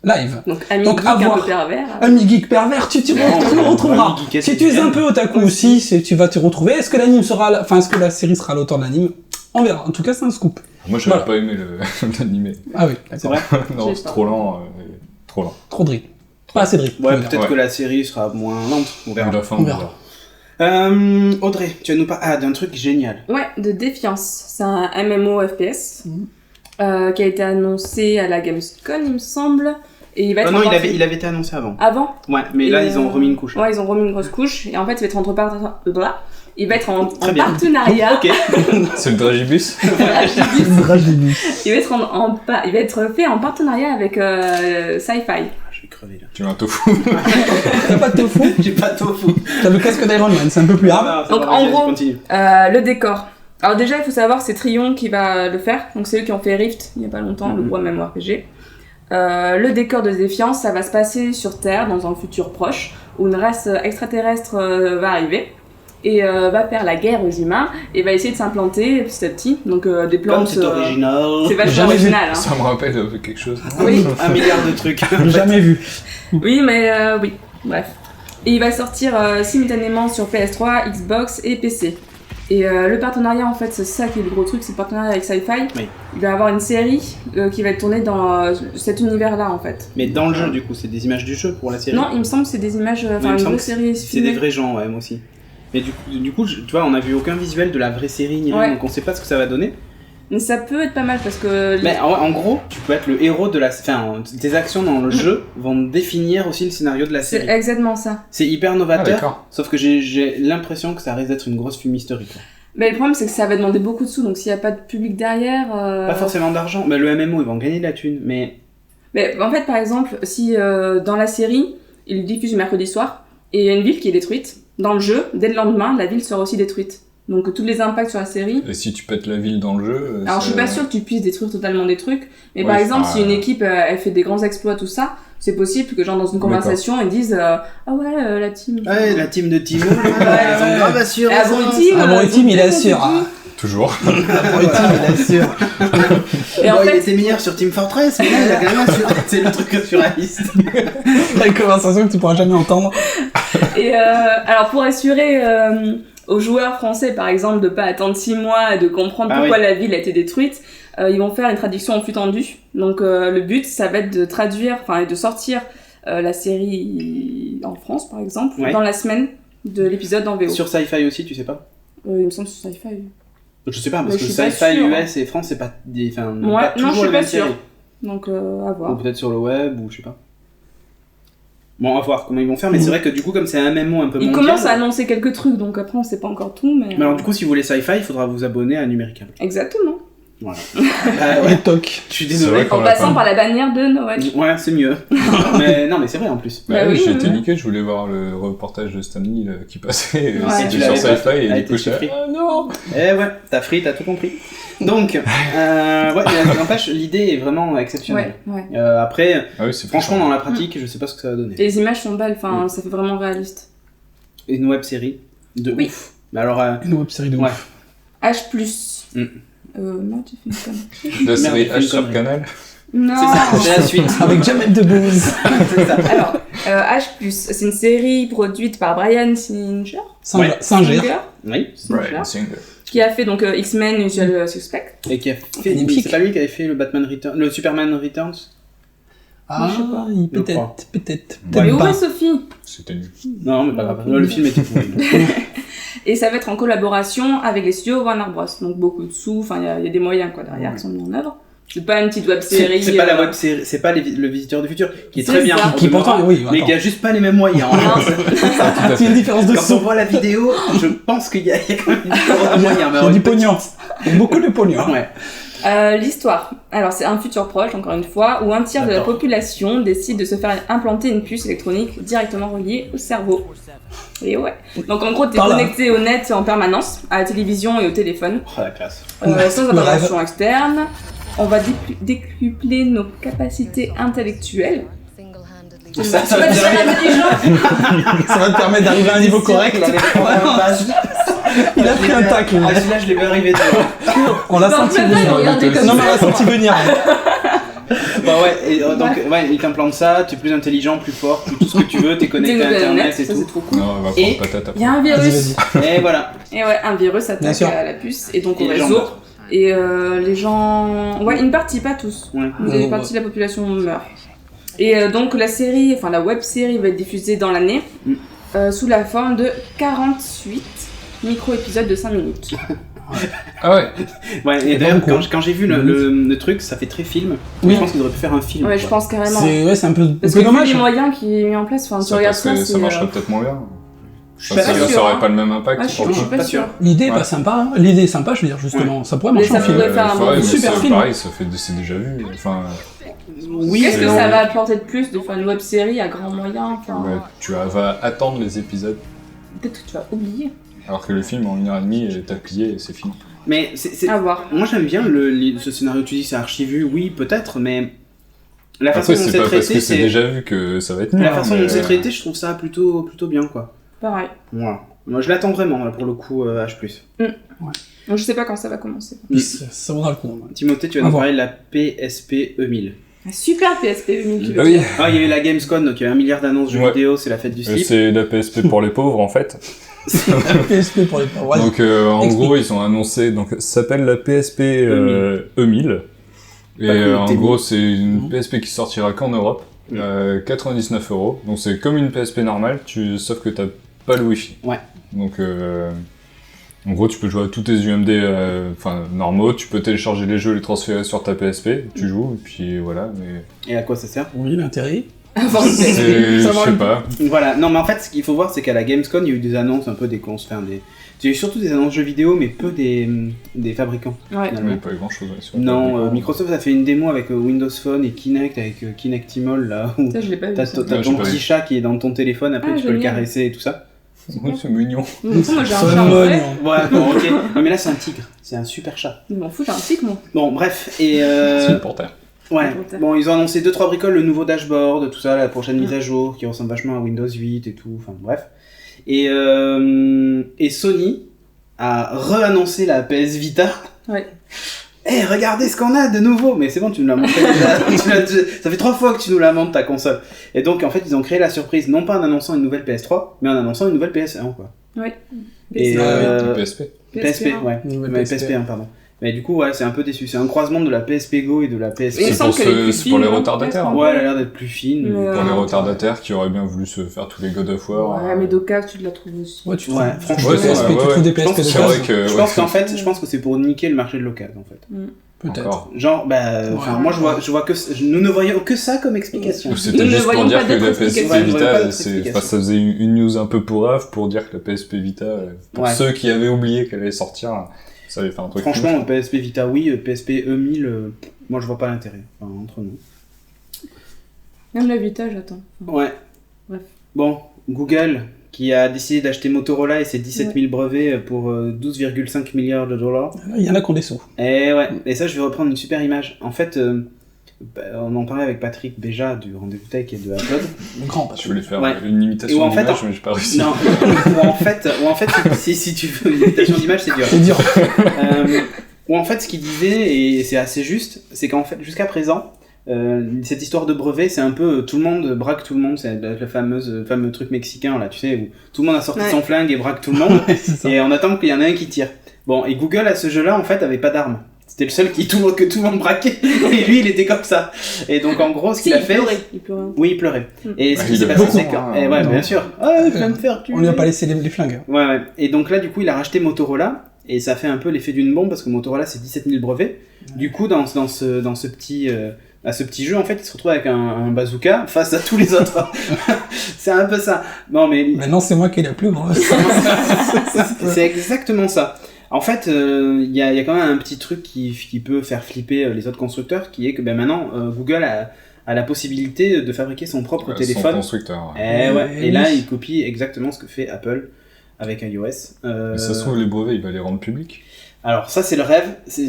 live. Donc, ami Donc, geek à un voir. peu pervers. Ami geek pervers, tu le retrouveras. Ami geek, Si tu es un peu otaku aussi, tu vas te retrouver. Est-ce que est-ce que la série sera à l'auteur de l'anime? On verra. En tout cas, c'est un scoop. Moi, j'avais Voilà. pas aimé l'animé. Ah oui, C'est vrai. Non, J'ai c'est pas. trop lent. Trop lent. trop de rythme. Pas assez de rythme. Ouais, faut dire. peut-être Ouais. que la série sera moins lente. On verra. La fin, On verra. Audrey, tu vas nous parler d'un truc génial. Ouais, de Défiance. C'est un MMO FPS qui a été annoncé à la Gamescom, il me semble. Et il va être Non, en il partie- avait été annoncé avant. Avant. Ouais, mais là, Et, ils ont remis une couche. Ouais, ils ont remis une grosse couche. Et en fait, il va être il va être en Très bien. partenariat. Ok. C'est le Dragibus. Il va être fait en partenariat avec Sci-Fi. Je vais crever là. Tu veux un tofu. T'as pas de tofu? J'ai pas de tofu. T'as le casque d'Iron Man, c'est un peu plus hard. Ah, c'est Donc, pas en grave, gros, continue. Le décor. Alors déjà, il faut savoir, c'est Trion qui va le faire. Donc c'est eux qui ont fait Rift il y a pas longtemps, le gros MMORPG. Le décor de Défiance, ça va se passer sur Terre dans un futur proche où une race extraterrestre va arriver et va faire la guerre aux humains et va essayer de s'implanter petit à petit. Donc des Comme plantes. c'est original. C'est vachement Jamais vu. original. Hein. Ça me rappelle quelque chose. Oui. 1 milliard de trucs. Jamais vu. Oui, mais oui. Bref. Et il va sortir simultanément sur PS3, Xbox et PC. Et le partenariat, en fait, c'est ça qui est le gros truc, c'est le partenariat avec Sci-Fi. Oui. Il va y avoir une série qui va être tournée dans cet univers-là, en fait. Mais dans le jeu, du coup, c'est des images du jeu pour la série. Non, il me semble que c'est des images, il me enfin une semble vraie que série C'est filmée. des vrais gens, ouais, moi aussi. Mais du coup, tu vois, on a vu aucun visuel de la vraie série ni rien, Ouais. donc on sait pas ce que ça va donner. Mais ça peut être pas mal parce que. Mais en gros, tu peux être le héros de la. Enfin, tes actions dans le jeu vont définir aussi le scénario de la série. C'est exactement ça. C'est hyper Ah, novateur, d'accord. sauf que j'ai l'impression que ça risque d'être une grosse fumisterie. Quoi. Mais le problème, c'est que ça va demander beaucoup de sous, donc s'il n'y a pas de public derrière. Pas forcément d'argent, mais le MMO, ils vont gagner de la thune, mais. Mais en fait, par exemple, si dans la série, ils diffusent le mercredi soir, et il y a une ville qui est détruite, dans le jeu, dès le lendemain, la ville sera aussi détruite. Donc tous les impacts sur la série. Et si tu pètes la ville dans le jeu... Alors je suis pas sûre que tu puisses détruire totalement des trucs, mais Ouais, par exemple, enfin, si une équipe elle fait des grands exploits, tout ça, c'est possible que genre dans une conversation, ils disent ah ouais, la team. Ouais, la team de Timo, Ouais, ils sont ouais. grave assurés. Ah, bon, team, Ah bon, team, il assure. Toujours. Il assure. Et en Bon, il fait- était meilleur sur Team Fortress, mais là, il a quand même assuré. C'est le truc surréaliste. La conversation que tu pourras jamais entendre. Et alors pour assurer aux joueurs français, par exemple, de pas attendre 6 mois et de comprendre Ah pourquoi oui. la ville a été détruite, ils vont faire une traduction en flux tendu. Donc le but, ça va être de traduire, enfin de sortir la série en France, par exemple, Ouais. dans la semaine de l'épisode en VO. Sur Sci-Fi aussi, tu sais pas? Il me semble sur Sci-Fi. Je sais pas, parce Mais que je suis pas Sci-Fi sûre. US et France, c'est pas des. Enfin, Ouais, pas non, toujours je suis les pas mêmes sûre. séries. Donc à Ou voir. peut-être sur le web, ou je sais pas. Bon, à voir comment ils vont faire, mais c'est vrai que du coup, comme c'est un MMO un peu Ils mondial. commencent à annoncer quelques trucs, donc après on sait pas encore tout, mais. Mais alors, du coup, si vous voulez Sci-Fi, il faudra vous abonner à Numéricable. Exactement. Voilà. Ah ouais, Et toc. je suis C'est désolé. vrai qu'on En l'a passant pas. par la bannière de Noël. Ouais, c'est mieux. Mais non, mais c'est vrai en plus. Bah Bah oui, oui, j'ai oui, été oui. niqué, je voulais voir le reportage de Stanley là, qui passait, Ouais, c'était tu sur l'avais Sci-Fi pas. et Ah, du coup t'es j'étais surpris. ah non. Eh ouais, t'as tout compris. Donc, ouais, mais n'empêche, l'idée est vraiment exceptionnelle. Ouais. Après, Ah oui, c'est franchement, dans la pratique, je sais pas ce que ça va donner. Et les images sont belles, enfin, ça fait vraiment réaliste. Une web série de Oui. ouf. Mais alors, Une web série de Ouais. ouf. H+. Mm. Non, tu fais une connerie. La série Merde, j'ai fait H une sur connerie. Canal. Non. c'est ça, c'est la suite. Avec Jamel Debbouze. C'est ça. Alors, H+, c'est une série produite par Bryan Singer. Ouais. Singer. Oui. Brian Singer. Qui a fait donc X-Men Usual Suspect. Et qui a fait. Magnifique. C'est pas lui qui avait fait le Batman Returns, le Superman Returns. Ah, Je sais pas. peut-être, peut-être Mais peut-être où pas. est Sophie? C'était nul. Non, mais pas grave. Le film était pourri. Et ça va être en collaboration avec les studios Warner Bros. Donc beaucoup de sous, enfin il y a des moyens quoi derrière qui sont mis en œuvre. C'est pas une petite web série. C'est pas la web série, c'est pas le Visiteur du futur, qui est C'est très bien. ça. au Qui pourtant, demeurant, oui, mais attends. qui a juste pas les mêmes moyens. Non. C'est une différence de Quand on son. voit la vidéo, je pense qu'il y a quand même une différence de moyens. mais Il y a alors, du une petite- pognon. Il y a beaucoup de pognon. Ouais. L'histoire. Alors c'est un futur proche, encore une fois, où un tiers de la D'accord. population décide de se faire implanter une puce électronique directement reliée au cerveau. Et ouais. Donc en gros, t'es Par là. connecté au net en permanence, à la télévision et au téléphone, Oh la classe. sans Le intervention externe. On va décupler nos capacités intellectuelles. Ça Tu vas veut dire- devenir intelligent. Ça va te permettre d'arriver à un niveau correct. Il avait fait un pass. Il a pris un tacle. Ah, celui-là, je l'ai vu arriver. tu vois. On l'a Non, senti même pas, venir. il regardait comme Non, mais on ça. l'a senti venir. Bah ouais, et, donc ouais, il t'implante ça, tu es plus intelligent, plus fort, plus tout ce que tu veux, t'es connecté à T'es internet net, et ça tout. c'est trop cool. Non, on va Et- prendre patate après. Il y a un Vas-y, virus. vas-y. Et voilà. Et ouais, un virus Bien attaque sûr. à la puce et donc au Et les gens réseau. meurent. Et les gens... Ouais, une partie, pas tous. Ouais. Une Ouais. partie de la population meurt. Et donc la série, enfin la web série va être diffusée dans l'année sous la forme de 48 micro-épisodes de 5 minutes. Ah ouais. Ouais, et C'est d'ailleurs, pas beaucoup. quand j'ai vu le truc, ça fait très film. Oui. Je pense qu'ils auraient pu faire un film. Ouais, quoi. je pense carrément. C'est un peu Parce que vu dommage. les moyens qui est mis en place, enfin tu Ça, regardes parce ça, que c'est... ça marcherait peut-être moins bien. Je suis pas Ça, sûr. ça aurait hein. pas le même impact. Ouais, je suis pas Pas sûre. sûr. L'idée est Ouais. pas sympa. Hein. L'idée est sympa, je veux dire, justement. Ça pourrait marcher Mais en ça film. pourrait faire un bon mais super c'est film. Pareil, c'est déjà vu. Enfin, Oui, Qu'est-ce que mais ça non. va apporter de plus de faire une web série à grand moyen, enfin... ouais, tu vas attendre les épisodes, Peut-être que tu vas oublier. alors que le film en 1h30 t'as plié et c'est fini. Mais c'est. À voir. Moi j'aime bien ce scénario, tu dis c'est archi-vu, oui peut-être, mais la façon Après, dont c'est c'est pas parce traité, que c'est c'est. déjà vu que ça va être nul. La hein, façon mais- dont c'est traité, je trouve ça plutôt bien quoi. Pareil. Voilà. Moi je l'attends vraiment là pour le coup H+. Donc je sais pas quand ça va commencer. Ça vaudra le coup. hein. Timothée, tu vas À nous voir. parler de la PSP E1000. Un super PSP 2000 tu Ah veux oui, dire. Ah, il y a eu la Gamescom, donc il y a 1 milliard d'annonces jeux Ouais. vidéo, c'est la fête du slip. c'est la PSP pour les pauvres en fait. PSP pour les pauvres. Ouais. Donc en Explique. gros ils ont annoncé, donc ça s'appelle la PSP E1000. Et Pas comme en Temu. gros c'est une PSP qui sortira qu'en Europe, 99€. Donc c'est comme une PSP normale, sauf que t'as pas le Wi-Fi. Ouais. Donc En gros, tu peux jouer à tous tes UMD normaux, tu peux télécharger les jeux, les transférer sur ta PSP, tu joues, et puis voilà. Mais... Et à quoi ça sert? Oui, l'intérêt. Je sais pas. Voilà, non mais en fait ce qu'il faut voir c'est qu'à la Gamescom il y a eu des annonces un peu des cons, il y a eu surtout des annonces jeux vidéo mais peu des fabricants. Ouais. finalement. Mais pas grand chose. Non, Microsoft a fait une démo avec Windows Phone et Kinect avec Kinectimol là où Ça, je l'ai pas vu. t'as ça. ton Ouais, j'ai pas petit vu. chat qui est dans ton téléphone, après tu peux le génial. caresser et tout ça. Oui, c'est mignon. Moi, j'ai un chat en Fun, vrai. Ouais, bon ok. Non mais là c'est un tigre, c'est un super chat. Je m'en fous, j'ai un tic, moi. Bon bref, et C'est une panthère. ouais, Panthère. bon ils ont annoncé 2-3 bricoles, le nouveau dashboard, tout ça, la prochaine mise à jour qui ressemble vachement à Windows 8 et tout, enfin bref. Et Sony a re-annoncé la PS Vita. Ouais. Eh, regardez ce qu'on a de nouveau. Mais c'est bon, tu nous l'as montré déjà. Ça fait 3 fois que tu nous la montres, ta console. Et donc, en fait, ils ont créé la surprise, non pas en annonçant une nouvelle PS3, mais en annonçant une nouvelle PS1, quoi. Ouais. Et, PSP. PSP, ouais. Nouvelle Ouais, PSP. PSP1, pardon. Mais du coup, ouais, c'est un peu déçu. C'est un croisement de la PSP Go et de la PSP. Il me C'est semble pour qu'elle est plus c'est pour les fine, non, retardataires. peut-être, Ouais, elle a l'air d'être plus fine. Mais, Pour les Ouais. retardataires qui auraient bien voulu se faire tous les God of War. Ouais, mais Doka, tu la trouves aussi. Ouais, tu Ouais, trouves franchement, des ouais, PSP, ouais, tu trouves ouais. des Je pense PSP que de c'est base. vrai que. Je pense qu'en fait, je pense que c'est pour niquer le marché de l'occasion, en fait. Peut-être. Encore. Genre, enfin, moi, je vois que, nous ne voyons que ça comme explication. Ou c'était Nous ne juste pour voyons dire pas que la d'autres PSP explications. Ouais, nous voyons pas Vita, d'autres explications. ça faisait une news un peu pourrave pour dire que la PSP Vita, pour Ouais. ceux qui avaient oublié qu'elle allait sortir, ça allait faire un truc. Franchement, PSP Vita, oui, PSP E1000, moi, je vois pas l'intérêt, enfin, entre nous. Même la Vita, j'attends. Ouais. Bref. Bon, Google, qui a décidé d'acheter Motorola et ses 17 000 brevets pour 12,5 milliards de dollars. Il y en a qui ont des sous. Et ouais, et ça, je vais reprendre une super image. En fait, on en parlait avec Patrick Béja du Rendez-vous Tech et de Upload. Grand Je voulais faire Ouais. une Et imitation où, en fait, d'image, mais j'ai pas réussi. Non, ou en fait, si tu veux une imitation d'image, c'est dur. C'est dur. Ou en fait, ce qu'il disait, et c'est assez juste, c'est qu'en fait, jusqu'à présent, cette histoire de brevet, c'est un peu tout le monde braque tout le monde, c'est le fameux truc mexicain là, tu sais, où tout le monde a sorti Ouais. son flingue et braque tout le monde, C'est ça. et on attend qu'il y en ait un qui tire. Bon, et Google à ce jeu-là, en fait, avait pas d'armes. C'était le seul que tout le monde braquait, et lui, il était comme ça. Et donc, en gros, ce qu'il a fait. Il pleurait. Oui, il pleurait. Mm. Et ce Ouais, qui il s'est avait passé, beaucoup, c'est que. hein. Eh ouais, Non. bien sûr. Ah, je vais me faire tuer. On lui a pas laissé les flingues. Ouais, ouais. Et donc là, du coup, il a racheté Motorola, et ça fait un peu l'effet d'une bombe, parce que Motorola, c'est 17 000 brevets. Du coup, dans ce petit jeu, en fait, il se retrouve avec un bazooka face à tous les autres. C'est un peu ça. Non, mais Maintenant, c'est moi qui ai la plus grosse. c'est exactement ça. En fait, il y a quand même un petit truc qui peut faire flipper les autres constructeurs, qui est que maintenant, Google a la possibilité de fabriquer son propre Son téléphone. constructeur. Ouais. Eh ouais. Et là, Oui. il copie exactement ce que fait Apple avec iOS. Mais ça se trouve, les brevets, il va les rendre publics. Alors ça, c'est le rêve.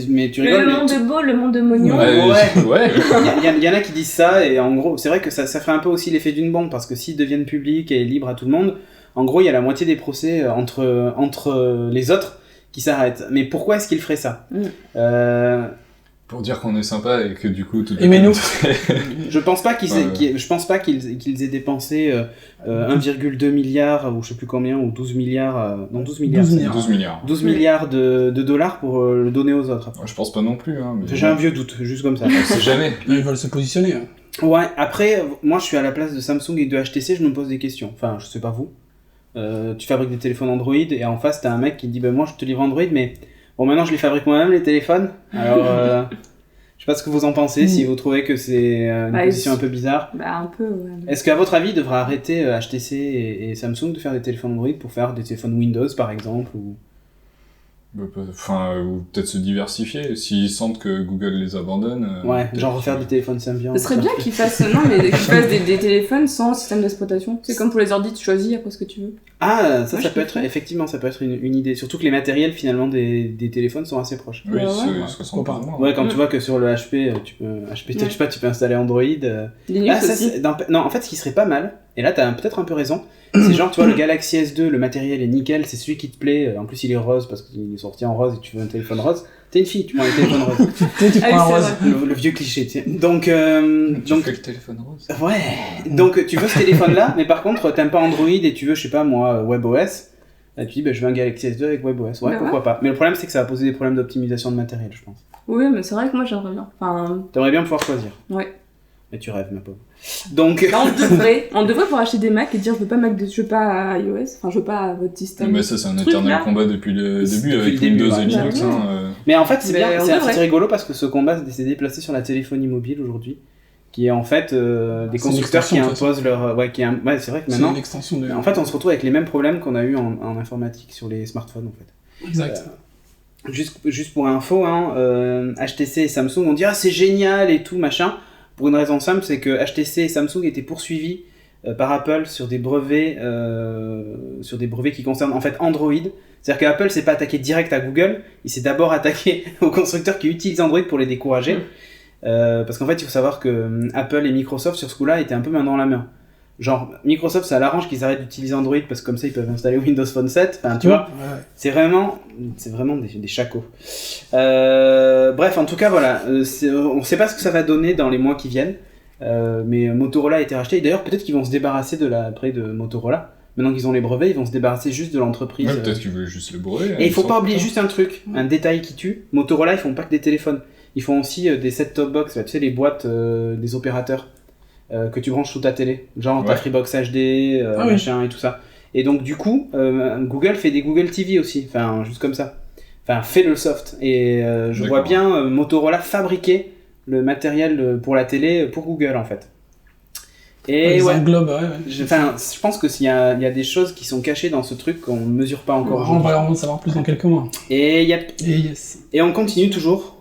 Mais tu Mais rigoles, le mais monde est beau, le monde de Mognon. Ouais. ouais. Il y en a qui disent ça, et en gros, c'est vrai que ça ferait un peu aussi l'effet d'une bombe, parce que s'ils deviennent publics et libres à tout le monde, en gros, il y a la moitié des procès entre les autres qui s'arrêtent. Mais pourquoi est-ce qu'ils feraient ça Pour dire qu'on est sympa et que du coup, tout Aimez-nous. Je pense pas qu'ils Ouais. je pense pas qu'ils aient dépensé 1,2 milliard, ou je sais plus combien, ou 12 milliards, non 12 milliards, 12 c'est- milliards. 12 milliards. 12 milliards de dollars pour le donner aux autres. Ouais, je pense pas non plus. Hein, mais J'ai un vieux doute, juste comme ça. on sait jamais. Ils veulent se positionner. Ouais, après, moi je suis à la place de Samsung et de HTC, je me pose des questions. Enfin, je sais pas vous. Tu fabriques des téléphones Android et en face t'as un mec qui te dit moi je te livre Android, mais bon, maintenant je les fabrique moi-même les téléphones. Alors, je sais pas ce que vous en pensez, si vous trouvez que c'est une Bah, position un peu bizarre. Bah, un peu, ouais. Est-ce qu'à votre avis, il devrait arrêter HTC et Samsung de faire des téléphones Android pour faire des téléphones Windows par exemple ou... Enfin, ou peut-être se diversifier. S'ils sentent que Google les abandonne. Ouais, peut-être genre refaire qu'ils- des téléphones Symbian. Ce serait bien qu'ils fassent, non, mais qu'ils fassent des téléphones sans système d'exploitation. C'est comme pour les ordi, tu choisis après ce que tu veux. Ah, ça Moi, ça je peut être, kiffe. effectivement, ça peut être une idée. Surtout que les matériels finalement des téléphones sont assez proches. Oui, Ouais, se ouais. ressemblent Pourquoi plus ou moins. Ouais, quand Mm. tu vois que sur le HP, HP Touchpad, tu peux installer Android. Linux Ah, ça, aussi. non, en fait, ce qui serait pas mal, et là t'as peut-être un peu raison, c'est genre, tu vois, le Galaxy S2, le matériel est nickel, c'est celui qui te plaît, en plus il est rose parce qu'il est sorti en rose et tu veux un téléphone rose. T'es une fille, tu prends un téléphone rose. Tu Ah prends un oui, rose. c'est vrai. Le vieux cliché, tu sais. Donc, Tu donc fais le téléphone rose. ouais, donc tu veux ce téléphone-là, mais par contre, t'aimes pas Android et tu veux, je sais pas moi, WebOS. Là, tu dis, bah, je veux un Galaxy S2 avec WebOS. Ouais, Bah pourquoi pas. Mais le problème, c'est que ça va poser des problèmes d'optimisation de matériel, je pense. Oui, mais c'est vrai que moi j'aimerais bien. Enfin, T'aimerais bien pouvoir choisir. ouais. Mais tu rêves, ma pauvre. Donc... Là, on devrait pouvoir acheter des Mac et dire je veux pas iOS, enfin je veux pas votre système. Mais ça, c'est un éternel combat depuis le début avec Windows et Linux. Mais en fait, c'est Mais bien, on c'est rigolo parce que ce combat s'est déplacé sur la téléphonie mobile aujourd'hui, qui est en fait des constructeurs qui imposent leur... Ouais, c'est vrai que maintenant... C'est une extension de... En fait, on se retrouve avec les mêmes problèmes qu'on a eu en informatique sur les smartphones, en fait. Exact. Juste pour info, HTC et Samsung ont dit « Ah, c'est génial !» et tout, machin. Pour une raison simple, c'est que HTC et Samsung étaient poursuivis par Apple sur des brevets qui concernent en fait Android. C'est-à-dire qu'Apple s'est pas attaqué direct à Google, il s'est d'abord attaqué aux constructeurs qui utilisent Android pour les décourager. Parce qu'en fait, il faut savoir que Apple et Microsoft sur ce coup-là étaient un peu main dans la main. Genre, Microsoft, ça l'arrange qu'ils arrêtent d'utiliser Android parce que comme ça, ils peuvent installer Windows Phone 7. Enfin, tu vois, c'est vraiment des chacos. Bref, en tout cas, voilà. On sait pas ce que ça va donner dans les mois qui viennent. Mais Motorola a été racheté. Et d'ailleurs, peut-être qu'ils vont se débarrasser de Motorola. Maintenant qu'ils ont les brevets, ils vont se débarrasser juste de l'entreprise. Ouais, peut-être qu'ils veulent juste le brevet. Et il faut pas oublier juste un truc, un détail qui tue. Motorola, ils font pas que des téléphones. Ils font aussi des set-top box, tu sais, les boîtes des opérateurs. Que tu branches sous ta télé, genre ta Freebox HD, machin et tout ça. Et donc du coup, Google fait des Google TV aussi, enfin juste comme ça. Enfin fait le soft. Et je vois bien Motorola fabriquer le matériel pour la télé pour Google en fait. Et ils englobent, je pense que s'il y a des choses qui sont cachées dans ce truc qu'on ne mesure pas encore. On va en savoir plus dans quelques mois. Et on continue toujours.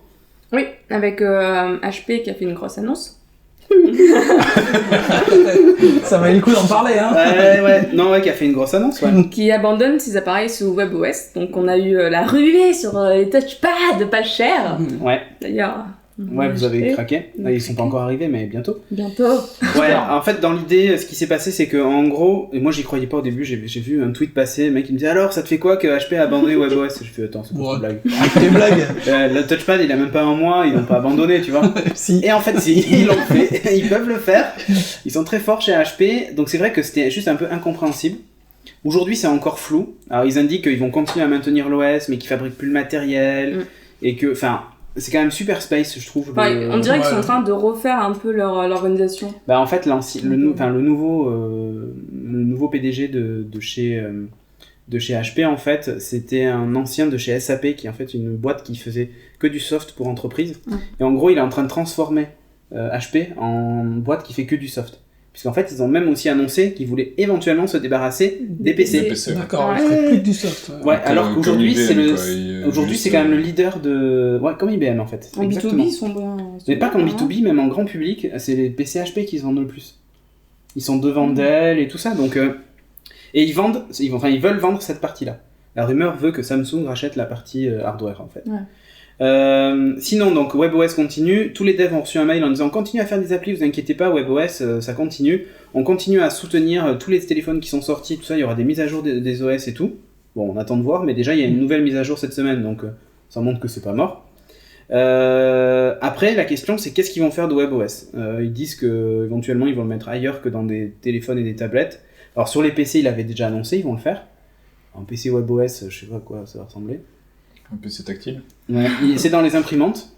Oui, avec HP qui a fait une grosse annonce. Ça valait le coup d'en parler, hein. Qui a fait une grosse annonce, Qui abandonne ses appareils sous WebOS. Donc on a eu la ruée sur les touchpads pas cher. Ouais. D'ailleurs. Ouais, vous avez craqué. Ils sont pas encore arrivés, mais bientôt. Bientôt. Ouais, en fait, dans l'idée, ce qui s'est passé, c'est que en gros, et moi j'y croyais pas au début, j'ai vu un tweet passer, le mec il me dit alors, ça te fait quoi que HP a abandonné WebOS? Je fais attends, c'est pas une blague. Des blagues. Le touchpad, il a même pas un mois, ils l'ont pas abandonné, tu vois. Si. Et en fait, si, ils l'ont fait, ils peuvent le faire. Ils sont très forts chez HP, donc c'est vrai que c'était juste un peu incompréhensible. Aujourd'hui, c'est encore flou. Alors, ils indiquent qu'ils vont continuer à maintenir l'OS, mais qu'ils fabriquent plus le matériel, et que, enfin. C'est quand même super space, je trouve. On dirait qu'ils sont en train de refaire un peu leur organisation. Bah en fait, le nouveau PDG de chez HP, en fait, c'était un ancien de chez SAP, qui est en fait une boîte qui faisait que du soft pour entreprise. Et en gros, il est en train de transformer HP en boîte qui fait que du soft. Puisqu'en fait, ils ont même aussi annoncé qu'ils voulaient éventuellement se débarrasser des PC. D'accord, il ferait plus que du soft. Ouais, alors qu'aujourd'hui, c'est quand même le leader de... Ouais, comme IBM en fait. En exactement. B2B, ils sont bien. Mais pas qu'en B2B, même en grand public, c'est les PC HP qui se vendent le plus. Ils sont devant Dell et tout ça, donc... Et ils veulent vendre cette partie-là. La rumeur veut que Samsung rachète la partie hardware en fait. Ouais. Sinon, donc WebOS continue. Tous les devs ont reçu un mail en disant continue à faire des applis, vous inquiétez pas, WebOS ça continue. On continue à soutenir tous les téléphones qui sont sortis, tout ça. Il y aura des mises à jour des OS et tout. Bon, on attend de voir, mais déjà il y a une nouvelle mise à jour cette semaine, donc ça montre que c'est pas mort. Après, la question c'est qu'est-ce qu'ils vont faire de WebOS. Ils disent que éventuellement ils vont le mettre ailleurs que dans des téléphones et des tablettes. Alors sur les PC, ils l'avaient déjà annoncé, ils vont le faire. Un PC WebOS, je sais pas à quoi ça va ressembler. Un PC tactile. Ouais, c'est dans les imprimantes.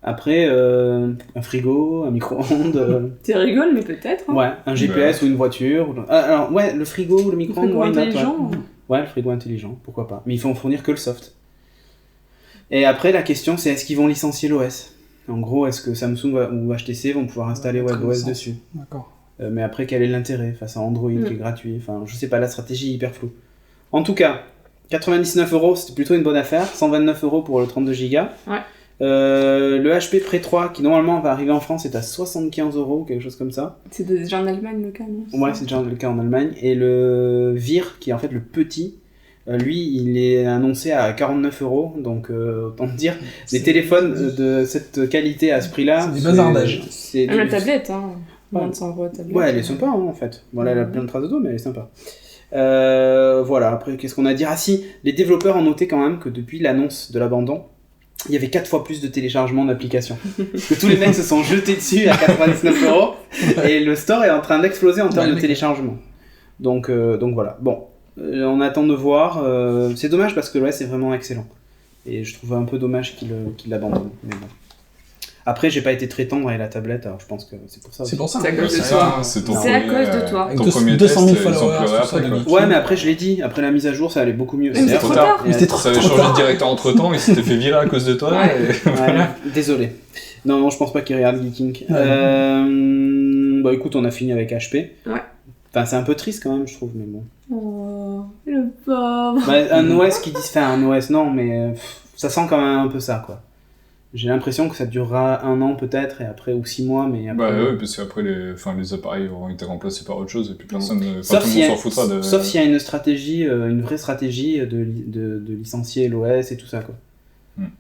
Après, un frigo, un micro-ondes. Tu rigoles, mais peut-être. Hein. Ouais, un GPS ou une voiture. Alors, ouais, le frigo ou le micro-ondes. Le frigo intelligent. Ouais, le frigo intelligent, pourquoi pas. Mais ils vont fournir que le soft. Et après, la question, c'est est-ce qu'ils vont licencier l'OS? En gros, est-ce que Samsung ou HTC vont pouvoir installer WebOS dessus? D'accord. Mais après, quel est l'intérêt face à Android qui est gratuit? Enfin, je sais pas, la stratégie est hyper floue. En tout cas, 99€, c'était plutôt une bonne affaire. 129€ pour le 32Go. Ouais. Le HP Pre 3, qui normalement va arriver en France, est à 75€, quelque chose comme ça. C'est déjà en Allemagne le cas, non? Ouais, c'est déjà le cas en Allemagne. Et le Vir, qui est en fait le petit, lui, il est annoncé à 49€. Donc, autant dire, des téléphones de cette qualité à ce prix-là. C'est du bazardage. Même la tablette, hein. Moins de 100€ tablette. Ouais, elle est sympa, hein, en fait. Voilà, elle a plein de traces de dos, mais elle est sympa. Voilà, après, qu'est-ce qu'on a à dire? Ah si, les développeurs ont noté quand même que depuis l'annonce de l'abandon, il y avait 4 fois plus de téléchargements d'applications. Que tous les mecs se sont jetés dessus à 99€, et le store est en train d'exploser en termes de téléchargement. Donc voilà. Bon, on attend de voir. C'est dommage parce que l'OS est vraiment excellent. Et je trouve un peu dommage qu'il l'abandonne. Mais bon. Après, j'ai pas été très tendre avec la tablette, alors je pense que c'est pour ça. C'est pour ça. C'est à cause de C'est toi. c'est ton C'est à premier, cause de toi. Avec ton premier 200 000 test, ils ont followers, pleuré tout ça, après, de quoi. Ouais, mais après, je l'ai dit, après la mise à jour, ça allait beaucoup mieux. Mais c'est C'est-à-dire- trop tard. tard. Mais c'était Ça avait trop changé tard. de directeur entre temps, il s'était fait virer à cause de toi. Ouais. et- Ouais, désolé. Non, je pense pas qu'il regarde Geeking. Bah écoute, on a fini avec HP. Ouais. Enfin, c'est un peu triste quand même, je trouve, mais bon. Oh, le pauvre. Bah, un OS qui dit... Enfin, un OS, non, mais ça sent quand même un peu ça, quoi. J'ai l'impression que ça durera 1 an peut-être, et après, ou 6 mois, mais après... Bah ouais, parce qu'après les appareils auront été remplacés par autre chose et puis personne, pas Sauf tout le s'il y monde a- s'en foutra de. Sauf s'il y a une stratégie, une vraie stratégie de licencier l'OS et tout ça, quoi.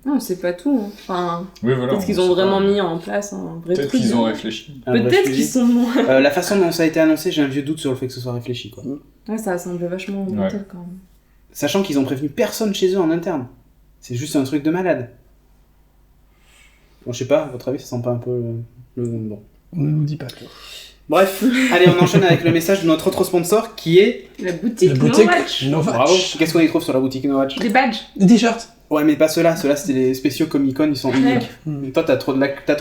Non, c'est pas tout. Hein. Enfin, Oui, voilà. peut-être qu'ils ont vraiment mis en place un vrai Peut-être truc. qu'ils ont réfléchi. Un vrai Peut-être suivi. qu'ils sont moins. La façon dont ça a été annoncé, j'ai un vieux doute sur le fait que ce soit réfléchi, quoi. Ouais, ça semble vachement mental quand même. Sachant qu'ils ont prévenu personne chez eux en interne. C'est juste un truc de malade. Bon, je sais pas, à votre avis, ça sent pas un peu bon. On ne nous dit pas tout. Bref, allez, on enchaîne avec le message de notre autre sponsor qui est... La boutique, La boutique Nowatch. Nowatch. Bravo. Qu'est-ce qu'on y trouve sur la boutique No Watch? Des badges. Des t-shirts. Ouais, mais pas ceux-là. Ceux-là, c'était les spéciaux Comic-Con, ils sont uniques. Mm. Toi, t'as trop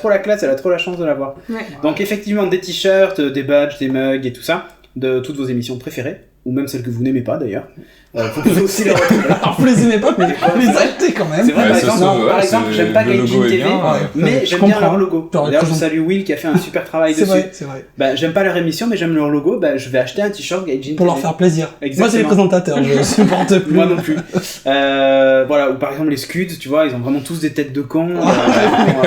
la classe, elle a trop la chance de l'avoir. Ouais. Donc, effectivement, des t-shirts, des badges, des mugs et tout ça, de toutes vos émissions préférées, ou même celles que vous n'aimez pas d'ailleurs. Vous pouvez aussi les retrouver. Alors, vous les aimez pas, mais vous les achetez quand même. C'est vrai, Ouais, par ça, exemple, ça, non, ouais, par exemple, c'est- j'aime pas le Gaijin logo est TV, bien, ouais. mais Je j'aime bien comprends. leur logo. T'aurais D'ailleurs, je raison. salue Will qui a fait un super travail C'est dessus. vrai, c'est vrai. Bah, j'aime pas leur émission, mais j'aime leur logo. Bah, je vais acheter un t-shirt Gaijin Pour leur TV. faire plaisir. Exactement. Moi, c'est les présentateurs, je supporte plus. Moi non plus. Voilà, ou par exemple les Scuds, tu vois, ils ont vraiment tous des têtes de cons.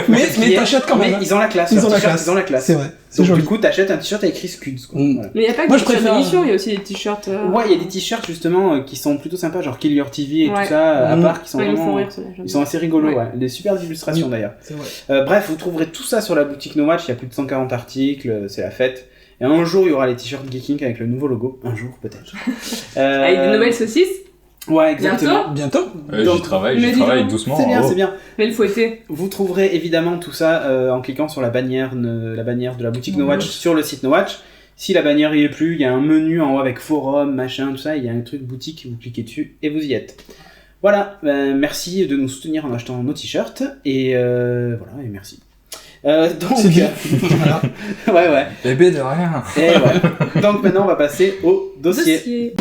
Mais t'achètes quand même, Mais hein. ils ont la classe. Ils leurs ont la t-shirts, classe. Ils ont la classe. C'est vrai. C'est Donc joli. du coup, t'achètes un t-shirt écrit Scuds. Quoi. Mm. Voilà. Mais il n'y a pas que Moi, des je t-shirts préfère- d'émission, il y a aussi des t-shirts. Ouais, il y a des t-shirts justement qui sont plutôt sympas, genre Kill Your TV et Ouais. tout ça, à Mm. part qui sont Ouais, ils me font vraiment. rire, ceux-là. j'aime Ils sont bien. assez rigolos, Ouais. ouais. Des superbes illustrations Oui. d'ailleurs. C'est vrai. Bref, vous trouverez tout ça sur la boutique No Watch, il y a plus de 140 articles, c'est la fête. Et un jour, il y aura les t-shirts Geeking avec le nouveau logo. Un jour, peut-être. Avec des nouvelles saucisses, Ouais, exactement. Bientôt. Ouais, Donc, j'y travaille, mais dis donc, doucement. C'est bien, oh. c'est bien. mais le fouetté. Vous trouverez évidemment tout ça en cliquant sur la bannière de la boutique No Watch sur le site No Watch. Si la bannière y est plus, il y a un menu en haut avec forum, machin, tout ça, il y a un truc boutique, vous cliquez dessus et vous y êtes. Voilà, merci de nous soutenir en achetant nos t-shirts et voilà, et merci. Donc, C'est bien. Voilà. ouais. Bébé de rien. Et ouais. Donc maintenant, on va passer au dossier.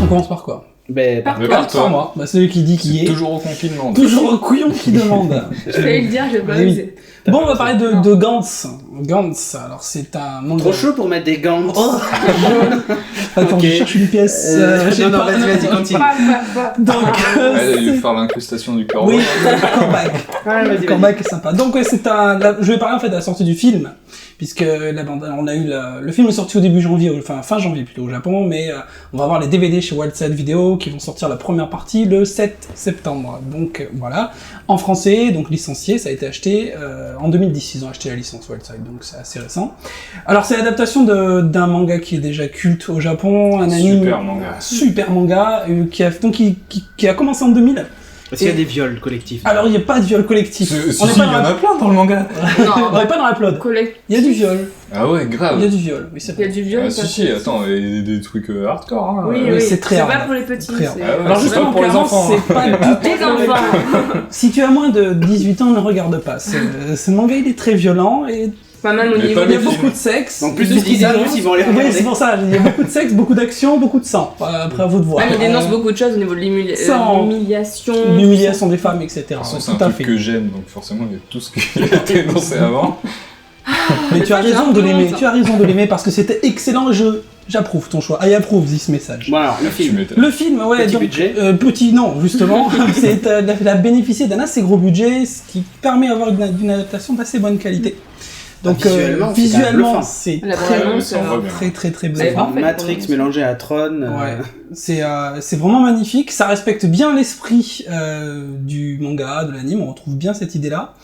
On commence par quoi? Ben, Par Mais quoi par toi. Par moi. Bah, celui qui dit qui C'est est. toujours au confinement. Toujours un couillon qui demande. Je vais le dire, j'ai pas Oui, oui. osé. Bon, on va parler de Gantz. Gantz, alors c'est un manga. trop chaud pour mettre des gants. Oh Attends, Ok. je cherche une pièce. je sais non, pas. vas-y, continue. Donc, Ouais, il c'est- va faire l'incrustation du corps. oui, comeback. Ouais, vas-y, Comeback est sympa. Donc, ouais, je vais parler en fait de la sortie du film. Puisque on a eu le film est sorti au début janvier, enfin fin janvier plutôt au Japon, mais on va avoir les DVD chez Wildside Video qui vont sortir la première partie le 7 septembre. Donc voilà, en français, donc licencié, ça a été acheté en 2010, ils ont acheté la licence Wildside, donc c'est assez récent. Alors c'est l'adaptation d'un manga qui est déjà culte au Japon, un anime Super manga. qui a commencé en 2000. Parce qu'il y a des viols collectifs. Alors il n'y a pas de viol collectif. Si, On n'est il y pas en dans a plein dans le manga. on Non, n'est pas dans la plode. collègue. Il y a du viol. Ah ouais, Il y a grave. du viol, oui c'est Il y a vrai. du viol. Ah parce si, que- attends, il y a des trucs hardcore. Hein. Oui, Oui, oui, c'est très c'est hard. pas pour les petits. Très hard. c'est- Ah ouais, Alors c'est justement, pas pour les clairement, enfants. c'est pas du tout Les enfants. Si tu as moins de 18 ans, ne regarde pas. Ce manga, il est très violent et Pas mal au Mais niveau pas il y a les des beaucoup de sexe. Donc plus de beaucoup 10 ans, violence. plus ils vont les Oui, regarder. c'est pour ça. Il y a beaucoup de sexe, beaucoup d'action, beaucoup de sang. Après, à vous de voir. Ah, mais il dénonce beaucoup de choses au niveau de Sans- l'humiliation. L'humiliation des femmes, etc. De toute façon, c'est Tout un à truc fait. que j'aime, donc forcément, il y a tout ce qui a été dénoncé avant. Mais tu as ça, j'ai raison un de peu l'aimer. honte. Tu as raison de l'aimer parce que c'était excellent. J'approuve ton choix. I approve this message. Bon alors, le Tu film. m'étonnes. Le film, ouais, Petit donc, budget. petit non, justement, il a bénéficié d'un assez gros budget, ce qui permet d'avoir d'une adaptation d'assez bonne qualité. Donc Visuellement, c'est c'est La très, bande-annonce, ça envoie bien. très C'est bluffant. parfait, Matrix pour le mélangé à Tron. Ouais, c'est vraiment magnifique. Ça respecte bien l'esprit du manga, de l'anime. On retrouve bien cette idée-là.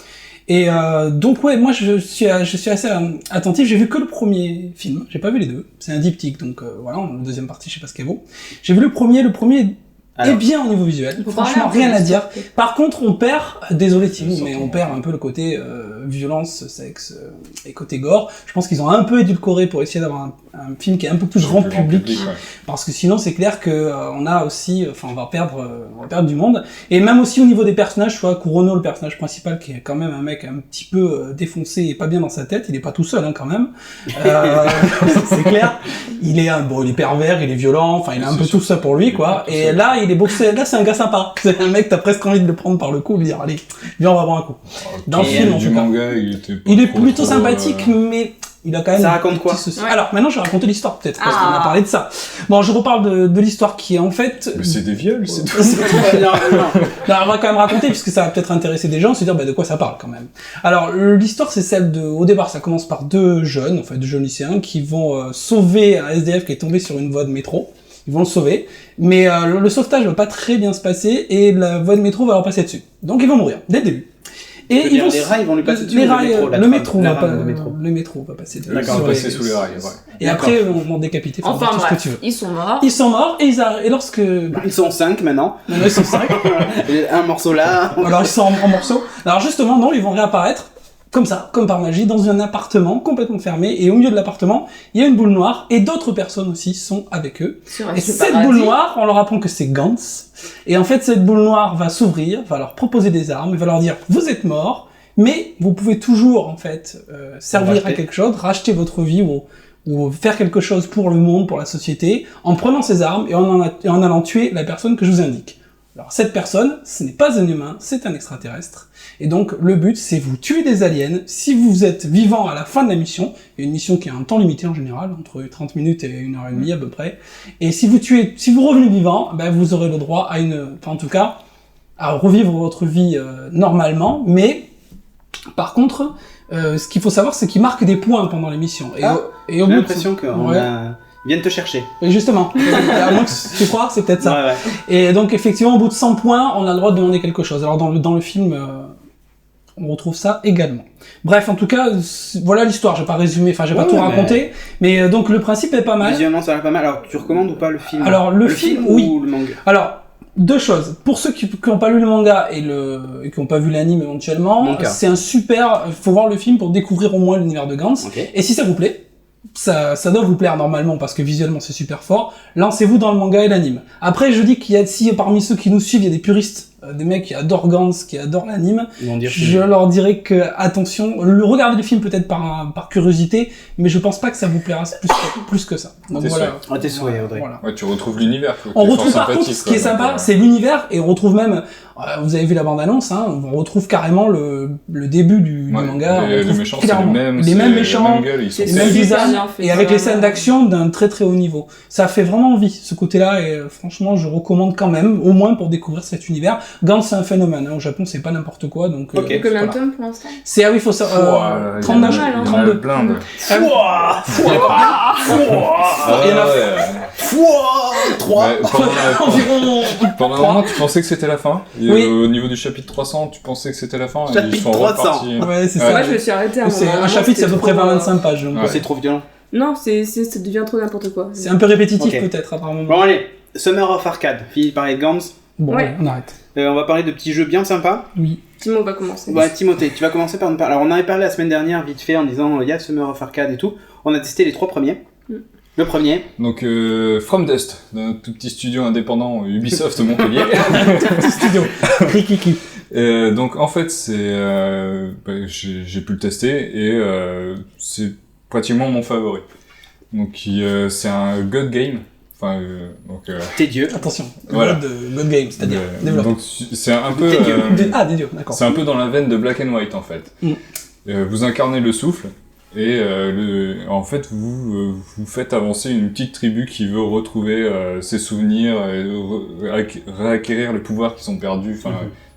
Et donc ouais, moi je suis assez attentif. J'ai vu que le premier film. J'ai pas vu les deux. C'est un diptyque, donc voilà. La deuxième partie, je sais pas ce qu'elle vaut. J'ai vu le premier. est bien au niveau visuel. Franchement, rien à dire. Par contre, on perd, désolé Tim, mais on perd un peu le côté violence, sexe et côté gore. Je pense qu'ils ont un peu édulcoré pour essayer d'avoir un film qui est un peu plus grand public, parce que sinon c'est clair que on a aussi, on va perdre du monde. Et même aussi au niveau des personnages, tu vois, Kurono, le personnage principal, qui est quand même un mec un petit peu défoncé et pas bien dans sa tête, il est pas tout seul quand même. C'est clair. Il est pervers, il est violent, il a un peu tout ça pour lui, quoi. Et là, il est boxé. Là, c'est un gars sympa. C'est un mec, t'as presque envie de le prendre par le cou, lui dire, allez, viens, on va boire un coup. Dans le film, en tout cas. Il est plutôt sympathique, mais il a quand même. Ça raconte quoi? Alors, maintenant, je vais raconter l'histoire, peut-être, parce qu'on a parlé de ça. Bon, je reparle de l'histoire qui est, en fait. Mais c'est des viols, c'est tout. Non, on va quand même raconter, puisque ça va peut-être intéresser des gens, se dire, de quoi ça parle, quand même. Alors, l'histoire, c'est celle au départ, ça commence par deux jeunes lycéens, qui vont sauver un SDF qui est tombé sur une voie de métro. Ils vont le sauver, mais le sauvetage va pas très bien se passer et la voie de métro va leur passer dessus. Donc ils vont mourir dès le début. Et les rails vont lui passer dessus. Le métro va passer dessus. D'accord, on va passer sous les rails. Ouais. Et après ils vont décapiter. Enfin tout bref, ce que tu veux. Ils sont morts. Ils sont morts et lorsque ils sont 5 maintenant. Ils sont 5. Un morceau là. Alors ils sont en morceaux. Alors justement non, ils vont réapparaître. Comme ça, comme par magie, dans un appartement complètement fermé, et au milieu de l'appartement, il y a une boule noire, et d'autres personnes aussi sont avec eux. Et cette boule noire, on leur apprend que c'est Gantz, et en fait, cette boule noire va s'ouvrir, va leur proposer des armes, va leur dire, vous êtes morts, mais vous pouvez toujours, en fait, servir à quelque chose, racheter votre vie, ou faire quelque chose pour le monde, pour la société, en prenant ces armes, et en allant tuer la personne que je vous indique. Alors, cette personne, ce n'est pas un humain, c'est un extraterrestre. Et donc, le but, c'est vous tuer des aliens. Si vous êtes vivant à la fin de la mission, il y a une mission qui a un temps limité en général, entre 30 minutes et 1h30 à peu près. Et si vous revenez vivant, vous aurez le droit à revivre votre vie normalement. Mais, par contre, ce qu'il faut savoir, c'est qu'ils marquent des points pendant les missions. J'ai l'impression qu'on ils viennent te chercher. Et justement. À moins que tu crois, c'est peut-être ça. Ouais. Et donc, effectivement, au bout de 100 points, on a le droit de demander quelque chose. Alors, dans le film, on retrouve ça également. Bref, en tout cas, voilà l'histoire. J'ai pas résumé, j'ai pas tout raconté. Mais donc, le principe est pas mal. Visuellement, ça a l'air pas mal. Alors, tu recommandes ou pas le film? Alors, le film, oui. Ou le manga? Alors, deux choses. Pour ceux qui n'ont pas lu le manga et qui n'ont pas vu l'anime éventuellement, c'est un super... Faut voir le film pour découvrir au moins l'univers de Gantz. Okay. Et si ça vous plaît, ça doit vous plaire normalement parce que visuellement c'est super fort, lancez-vous dans le manga et l'anime. Après, je dis qu'il y a, si parmi ceux qui nous suivent, il y a des puristes, des mecs qui adorent Gantz, qui adorent l'anime, je leur dirais que, attention, regardez le film peut-être par curiosité, mais je pense pas que ça vous plaira plus que ça. Donc voilà. Tes souhaits, Audrey. Voilà. Ouais, tu retrouves l'univers. On retrouve par contre, ce qui est sympa, c'est l'univers, et on retrouve même, vous avez vu la bande-annonce, on retrouve carrément le début du manga. Les méchants, c'est les mêmes méchants, les mêmes visages, et avec les scènes d'action d'un très très haut niveau. Ça fait vraiment envie, ce côté-là, et franchement, je recommande quand même, au moins pour découvrir cet univers. Gantz, c'est un phénomène, au Japon, c'est pas n'importe quoi, donc... Combien de tomes pour l'instant? Il faut savoir... 32. Il y en a 3 environ. Pendant un moment, tu pensais que c'était la fin. Oui. Au niveau du chapitre 300, tu pensais que c'était la fin. Chapitre ils sont 300. repartis. Ouais, c'est ça. Moi, je me suis arrêtée à un moment. Un chapitre, c'est à peu près 20-25 pages. Ouais. C'est trop violent. Non, ça devient trop n'importe quoi. C'est un peu répétitif peut-être, apparemment. Bon, allez. Summer of Arcade. Fini de parler de Gantz. Bon, on arrête. On va parler de petits jeux bien sympas. Oui. Timo va commencer. Ouais, Timothée, tu vas commencer par nous parler. Alors, on en avait parlé la semaine dernière, vite fait, en disant il y a Summer of Arcade et tout. On a testé les 3 premiers. Le premier. Donc, From Dust, d'un tout petit studio indépendant Ubisoft Montpellier. Tout petit studio. Rikiki. Donc, en fait, j'ai pu le tester et c'est pratiquement mon favori. Donc, c'est un God Game. T'es Dieu. Attention. Voilà. God Game, c'est-à-dire développe. Donc, c'est un peu... des dieux, d'accord. C'est un peu dans la veine de Black and White, en fait. Vous incarnez le souffle. Et en fait, vous faites avancer une petite tribu qui veut retrouver ses souvenirs et réacquérir les pouvoirs qui sont perdus.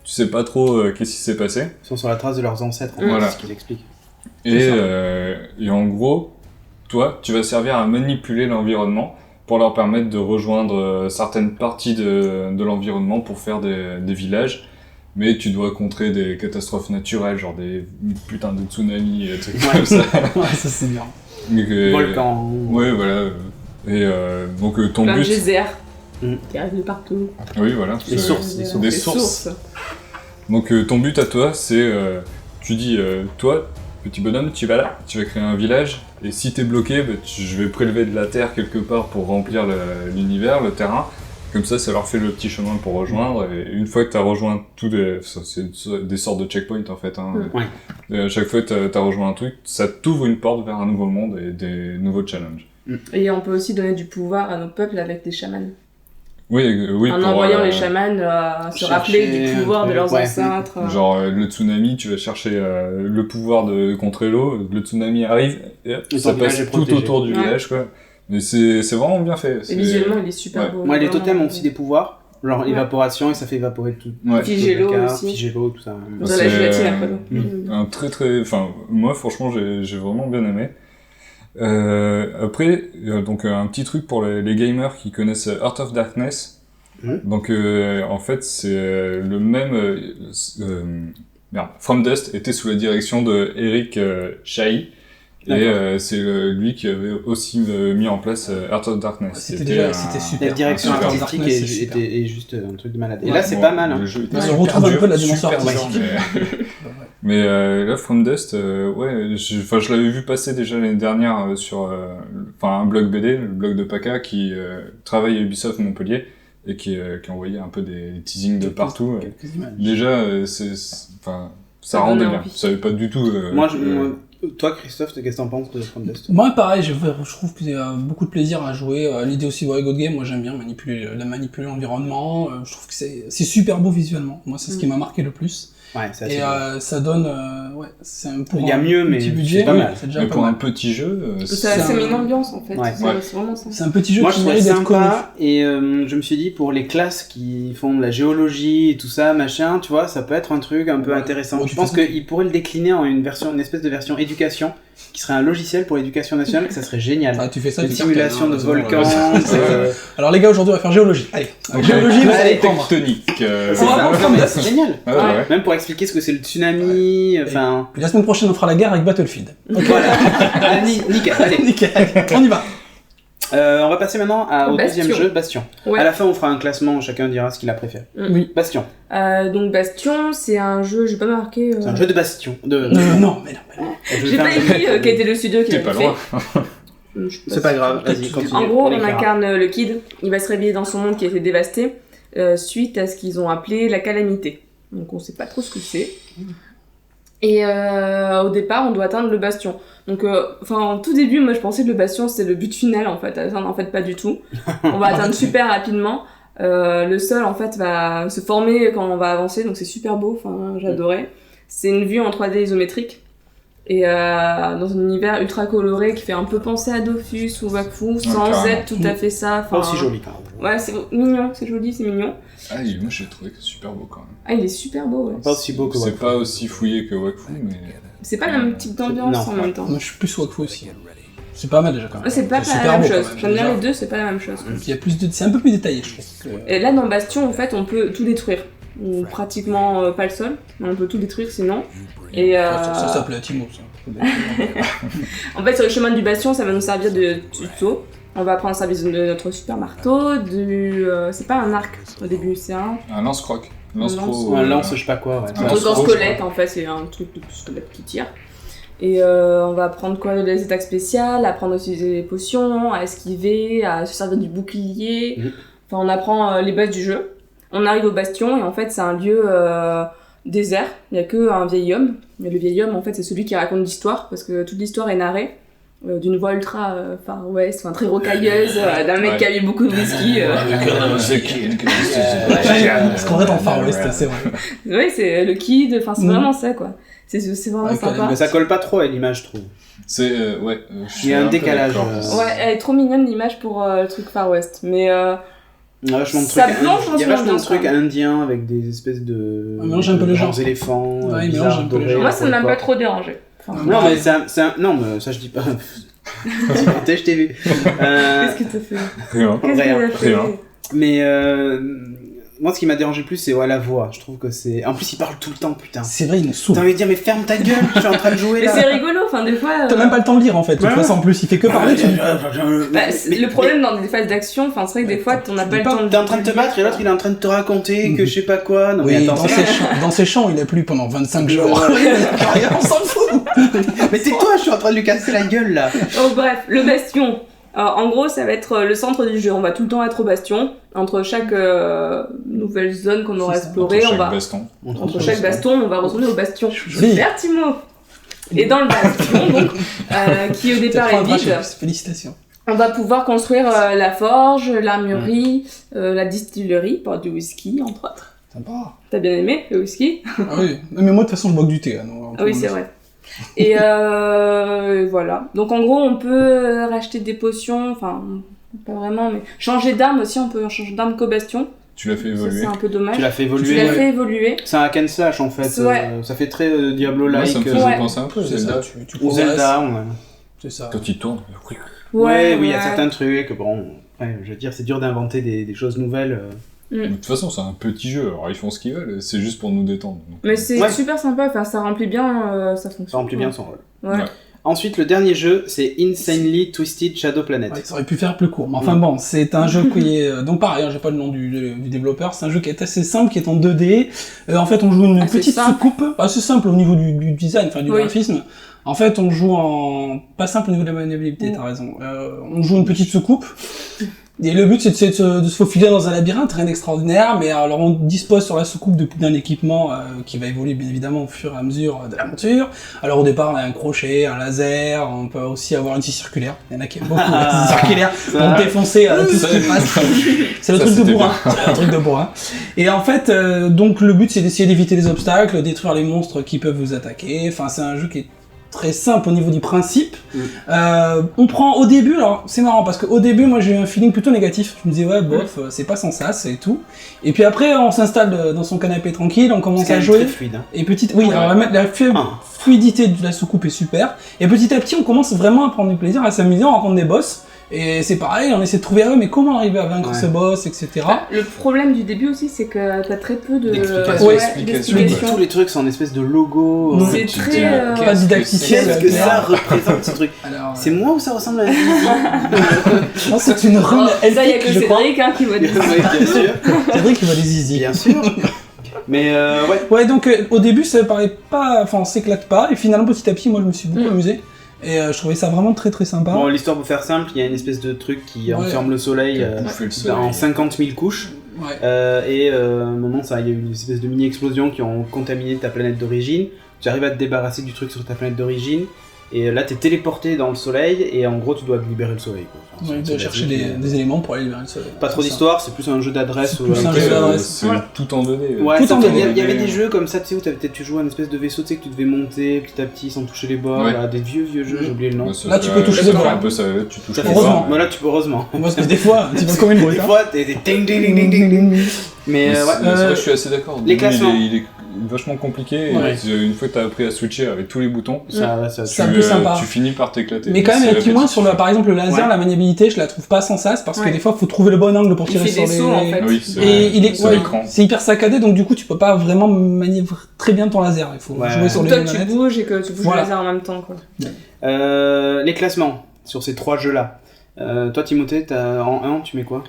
Tu sais pas trop qu'est-ce qui s'est passé. Ils sont sur la trace de leurs ancêtres, voilà. C'est ce qu'il explique. Et en gros, toi, tu vas servir à manipuler l'environnement pour leur permettre de rejoindre certaines parties de l'environnement pour faire des villages. Mais tu dois contrer des catastrophes naturelles, genre des putains de tsunamis et trucs comme ça. Ouais, ça c'est bien. Volcan. Ouais, voilà. Et donc ton plein but... de geysers. qui arrivent de partout. Oui, voilà. Les sources. Des sources. Donc ton but à toi, c'est, tu dis, toi, petit bonhomme, tu vas là, tu vas créer un village, et si t'es bloqué, je vais prélever de la terre quelque part pour remplir l'univers, le terrain. Comme ça leur fait le petit chemin pour rejoindre, et une fois que t'as rejoint c'est des sortes de checkpoints en fait, hein. Ouais. À chaque fois que t'as rejoint un truc, ça t'ouvre une porte vers un nouveau monde et des nouveaux challenges. Et on peut aussi donner du pouvoir à nos peuples avec des chamans. Oui, En envoyant les chamans se rappeler du pouvoir de leurs ancêtres. Genre le tsunami, tu vas chercher le pouvoir de contrer l'eau, le tsunami arrive, et hop, ça passe tout autour du village, quoi. Mais c'est vraiment bien fait. Et visuellement, il est super beau. Moi, les totems ont aussi des pouvoirs, genre évaporation, et ça fait évaporer tout. Figer l'eau aussi. Figer l'eau, tout ça. Dans la gélatine après l'eau. Un très... Enfin, moi, franchement, j'ai vraiment bien aimé. Après, donc un petit truc pour les gamers qui connaissent Heart of Darkness. Donc, en fait, c'est le même... From Dust était sous la direction de Eric Chahi. Et c'est lui qui avait aussi mis en place Heart of Darkness. C'était super. La direction artistique est juste un truc de malade. Et là, c'est pas mal. Hein. Le jeu était on retrouve un peu la dimension artistique. Mais là, From Dust, je l'avais vu passer déjà l'année dernière sur un blog BD, le blog de Paca, qui travaille à Ubisoft Montpellier et qui envoyait un peu des teasings de partout. Déjà, ça rendait bien. Je savais pas du tout. Toi, Christophe, qu'est-ce que t'en penses de From Dust? Moi, pareil, je trouve qu'il y a beaucoup de plaisir à jouer. L'idée aussi de Very Good Game, moi j'aime bien manipuler l'environnement. Je trouve que c'est super beau visuellement. Moi, c'est ce qui m'a marqué le plus. Ouais, c'est et ça donne, c'est un il y a mieux, mais petit budget, c'est pas mal. C'est déjà mais pas pour mal. un petit jeu, ça met une ambiance en fait. Ouais. C'est vraiment ça. C'est un petit jeu moi, qui je mérite trouvais d'être connu. sympa, et je me suis dit, pour les classes qui font de la géologie et tout ça, machin, tu vois, ça peut être un truc un peu intéressant. Je pense qu'ils pourraient le décliner en une espèce de version éducation, qui serait un logiciel pour l'éducation nationale, que ça serait génial. Ah, tu fais ça, une simulation de volcans. Alors les gars, aujourd'hui on va faire géologie. Allez, géologie, vous allez prendre. Tectonique. C'est génial. Ouais. Même pour expliquer ce que c'est le tsunami, enfin... Puis la semaine prochaine on fera la guerre avec Battlefield. Voilà. Nickel, allez. Nickel, on y va. On va passer maintenant au Bastion. deuxième jeu, Bastion. Ouais. À la fin, on fera un classement, chacun dira ce qu'il a préféré. Oui. Bastion. Donc Bastion, c'est un jeu, j'ai pas marqué. C'est un jeu de Bastion. Non, mais non. J'ai pas écrit quel était le studio qui T'es l'a pas fait. loin. C'est pas grave, vas-y, continue. En gros, on incarne le Kid. Il va se réveiller dans son monde qui a été dévasté suite à ce qu'ils ont appelé la calamité. Donc on sait pas trop ce que c'est. Et au départ, on doit atteindre le Bastion. Donc, en tout début, moi je pensais que le Bastion c'était le but final en fait. En fait, pas du tout. On va atteindre super rapidement. Le sol en fait va se former quand on va avancer, donc c'est super beau. Enfin, j'adorais. C'est une vue en 3D isométrique. Et dans un univers ultra coloré qui fait un peu penser à Dofus ou Wakfu, sans être tout à fait ça. Pas aussi joli quand même. Ouais, c'est mignon, c'est joli, c'est mignon. Ah, moi j'ai trouvé que c'est super beau quand même. Ah, il est super beau, ouais. Pas aussi beau que C'est Wakfu. pas aussi fouillé que Wakfu, mais... C'est pas le même type d'ambiance Non. en même temps. Moi je suis plus Wakfu aussi. C'est pas mal déjà quand même. C'est pas super la même beau, chose. quand même, J'aime bien déjà. les deux, c'est pas la même chose. Il y a plus de... C'est un peu plus détaillé, je trouve. Et là, dans Bastion, en fait, on peut tout détruire. Ou pratiquement pas le sol, mais on peut tout détruire sinon. Et Ça s'appelait Timo, ça. en fait, sur le chemin du Bastion, ça va nous servir de tuto. On va prendre service de notre super marteau, c'est pas un arc au début, c'est un lance-croc. Un lance, je sais pas quoi, ouais. Un truc en lance-croc, squelette, en fait, c'est un truc de squelette qui tire. Et on va apprendre quoi, les attaques spéciales, apprendre à utiliser les potions, à esquiver, à se servir du bouclier. Enfin, on apprend les bases du jeu. On arrive au Bastion et en fait, c'est un lieu désert. Il y a que un vieil homme. Mais le vieil homme, en fait, c'est celui qui raconte l'histoire parce que toute l'histoire est narrée d'une voix ultra Far West, enfin très rocailleuse, d'un mec qui a bu beaucoup de whisky. Parce qu'on est dans Far West, c'est vrai. Ouais, c'est le Kid. Enfin, c'est vraiment ça, quoi. C'est vraiment sympa. Mais ça colle pas trop à l'image, je trouve. C'est Il y a un décalage. Ouais, elle est trop mignonne l'image pour le truc Far West, mais Il y a vachement de ça trucs, plonge dans il y a son vachement de ambiance, trucs quoi. indiens avec des espèces de Il mélange un peu les genres. éléphants, Ouais, il bizarres, mélange un peu les dorés, genres. moi ça m'a quoi. pas trop dérangé. Enfin, Non mais non mais ça je dis pas. Je t'ai vu. qu'est-ce que t'as fait? Rien. Qu'est-ce que t'as fait? Mais moi, ce qui m'a dérangé le plus, c'est la voix. Je trouve que c'est. En plus, il parle tout le temps, putain. C'est vrai, il nous saoule. T'as envie de dire, mais ferme ta gueule, je suis en train de jouer Mais là. c'est rigolo, enfin des fois. T'as même pas le temps de lire en fait. De toute Ouais. façon, en plus, il fait que parler. tu dis- Le problème dans des phases d'action, enfin c'est vrai que des fois, t'en as pas le temps de. T'es en train de te battre et l'autre, il est en train de te raconter que je sais pas quoi. Non, mais Oui, attends, dans ses champs, il a plu pendant 25 jours. Ouais. Rien, on s'en fout. mais tais-toi, je suis en train de lui casser la gueule là. Oh bref, le bastion. Alors, en gros, ça va être le centre du jeu. On va tout le temps être au bastion. Entre chaque nouvelle zone qu'on aura C'est ça, explorée, Entre on chaque va. baston. Entre chaque baston, on va retourner au bastion. Joli. Super, Timo. Et dans le bastion, donc, qui au départ est vide, Félicitations. on va pouvoir construire la forge, l'armurerie, la distillerie, pour du whisky, entre autres. Sympa. T'as bien aimé le whisky? Ah oui. Mais moi, de toute façon, je bois que du thé. Hein, donc, Ah oui, c'est vrai. Et voilà. Donc en gros, on peut racheter des potions, enfin, pas vraiment, mais changer d'arme aussi, on peut changer d'arme qu'au bastion. Tu l'as fait Ça, évoluer. c'est un peu dommage. Tu l'as fait Tu évoluer. l'as fait évoluer. C'est un hack and slash en fait. Ouais. Ça fait très Diablo-like. Moi, ça me faisait Ouais. penser un peu à C'est Zelda. ça, tu ou progresses. Zelda. Ouais. C'est ça. Quand il tourne. Ouais, oui, il y a certains trucs. Bon, ouais, je veux dire, c'est dur d'inventer des choses nouvelles. De toute façon, c'est un petit jeu, alors ils font ce qu'ils veulent, c'est juste pour nous détendre. Donc, Mais c'est Ouais. super sympa, enfin, ça remplit bien sa fonction. Ça remplit bien son rôle. Ouais. Ouais. Ensuite, le dernier jeu, c'est Insanely Twisted Shadow Planet. Ouais, ça aurait pu faire plus court. Mais enfin bon, c'est un jeu qui est... Donc pareil, hein, j'ai pas le nom du développeur. C'est un jeu qui est assez simple, qui est en 2D. En fait, on joue une Assez petite simple. soucoupe. Assez simple au niveau du design, enfin du Oui. graphisme. En fait, on joue en... Pas simple au niveau de la maniabilité, t'as raison. On joue une petite soucoupe. Et le but, c'est de se faufiler dans un labyrinthe, rien d'extraordinaire, mais alors on dispose sur la soucoupe d'un équipement qui va évoluer bien évidemment au fur et à mesure de l'aventure. Alors au départ, on a un crochet, un laser, on peut aussi avoir une scie circulaire. Il y en a qui aiment beaucoup la scie circulaire pour défoncer tout ce qui passe. C'est le Ça, truc de c'était bourrin. C'est un truc de bourrin. Et en fait, donc le but, c'est d'essayer d'éviter les obstacles, détruire les monstres qui peuvent vous attaquer. Enfin, c'est un jeu qui est très simple au niveau du principe. On prend au début, alors c'est marrant parce qu'au début moi j'ai eu un feeling plutôt négatif. Je me disais ouais bof, c'est pas sans sas et tout. Et puis après on s'installe dans son canapé tranquille, on commence C'est à quand même jouer. très fluide. Hein. Et oui, alors la fluidité de la soucoupe est super. Et petit à petit on commence vraiment à prendre du plaisir, à s'amuser, on rencontre des boss. Et c'est pareil, on essaie de trouver mais comment arriver à vaincre ce boss, etc. Le problème du début aussi, c'est que t'as très peu D'explications. Mais tous les trucs sont en espèce de logo. Non. C'est Tu très. dis, Pas didacticiel. Qu'est-ce que ça représente ce truc? Alors, C'est moi ou ça ressemble à un non, c'est une rune Ça, y a elfique, que je crois. Cédric qui voit des. Bien sûr. C'est vrai qu'il voit des zizi. Bien sûr. Mais ouais. Ouais, donc au début ça paraît pas, enfin on s'éclate pas, et finalement petit à petit moi je me suis beaucoup amusé, et je trouvais ça vraiment très très sympa. Bon, l'histoire pour faire simple, il y a une espèce de truc qui enferme le soleil bouffer le soleil. en 50 000 couches. Ouais. Et à un moment, il y a eu une espèce de mini-explosion qui ont contaminé ta planète d'origine. Tu arrives à te débarrasser du truc sur ta planète d'origine. Et là, t'es téléporté dans le soleil. Et en gros, tu dois libérer le soleil. Quoi. Enfin, Ouais, c'est de chercher basique, des éléments pour aller libérer le soleil. Pas trop C'est ça. d'histoire, c'est plus un jeu d'adresse. C'est plus un jeu d'adresse. C'est Ouais. tout en 2D. Ouais, Tout en il 2D. y avait des jeux comme ça, tu sais, où tu jouais à une espèce de vaisseau, tu sais, que tu devais monter petit à petit sans toucher les bords. Ouais. Là, des vieux jeux, j'ai oublié le nom. Ouais, ça Là, tu fait- peux toucher ça les fait bords. un peu ça, tu touches Ça les fait Heureusement. bords, ça. Mais là, tu peux heureusement. Parce que des fois, tu vois comme une Des brute. fois, t'es ding ding ding ding ding ding. Mais Mais c'est ouais. c'est vrai, je suis assez d'accord. les Le début, classements. il est vachement compliqué. Ouais. Et une fois que t'as appris à switcher avec tous les boutons, C'est un peu sympa. tu finis par t'éclater. Mais quand même, C'est il y a un petit moins sur répétitif. par exemple le laser, Ouais. la maniabilité, je la trouve pas sans sas parce que Ouais. des fois, faut trouver le bon angle pour Il tirer fait sur des les. sauts en fait. Oui, c'est Et il est, sur ouais, l'écran. c'est hyper saccadé, donc du coup, tu peux pas vraiment manier très bien ton laser. Il faut Ouais. jouer sur les Toi, tu manettes. bouges et que tu bouges Voilà. le laser en même temps, quoi. Les classements sur ces trois jeux-là. Toi, Timothée, en 1, tu mets quoi?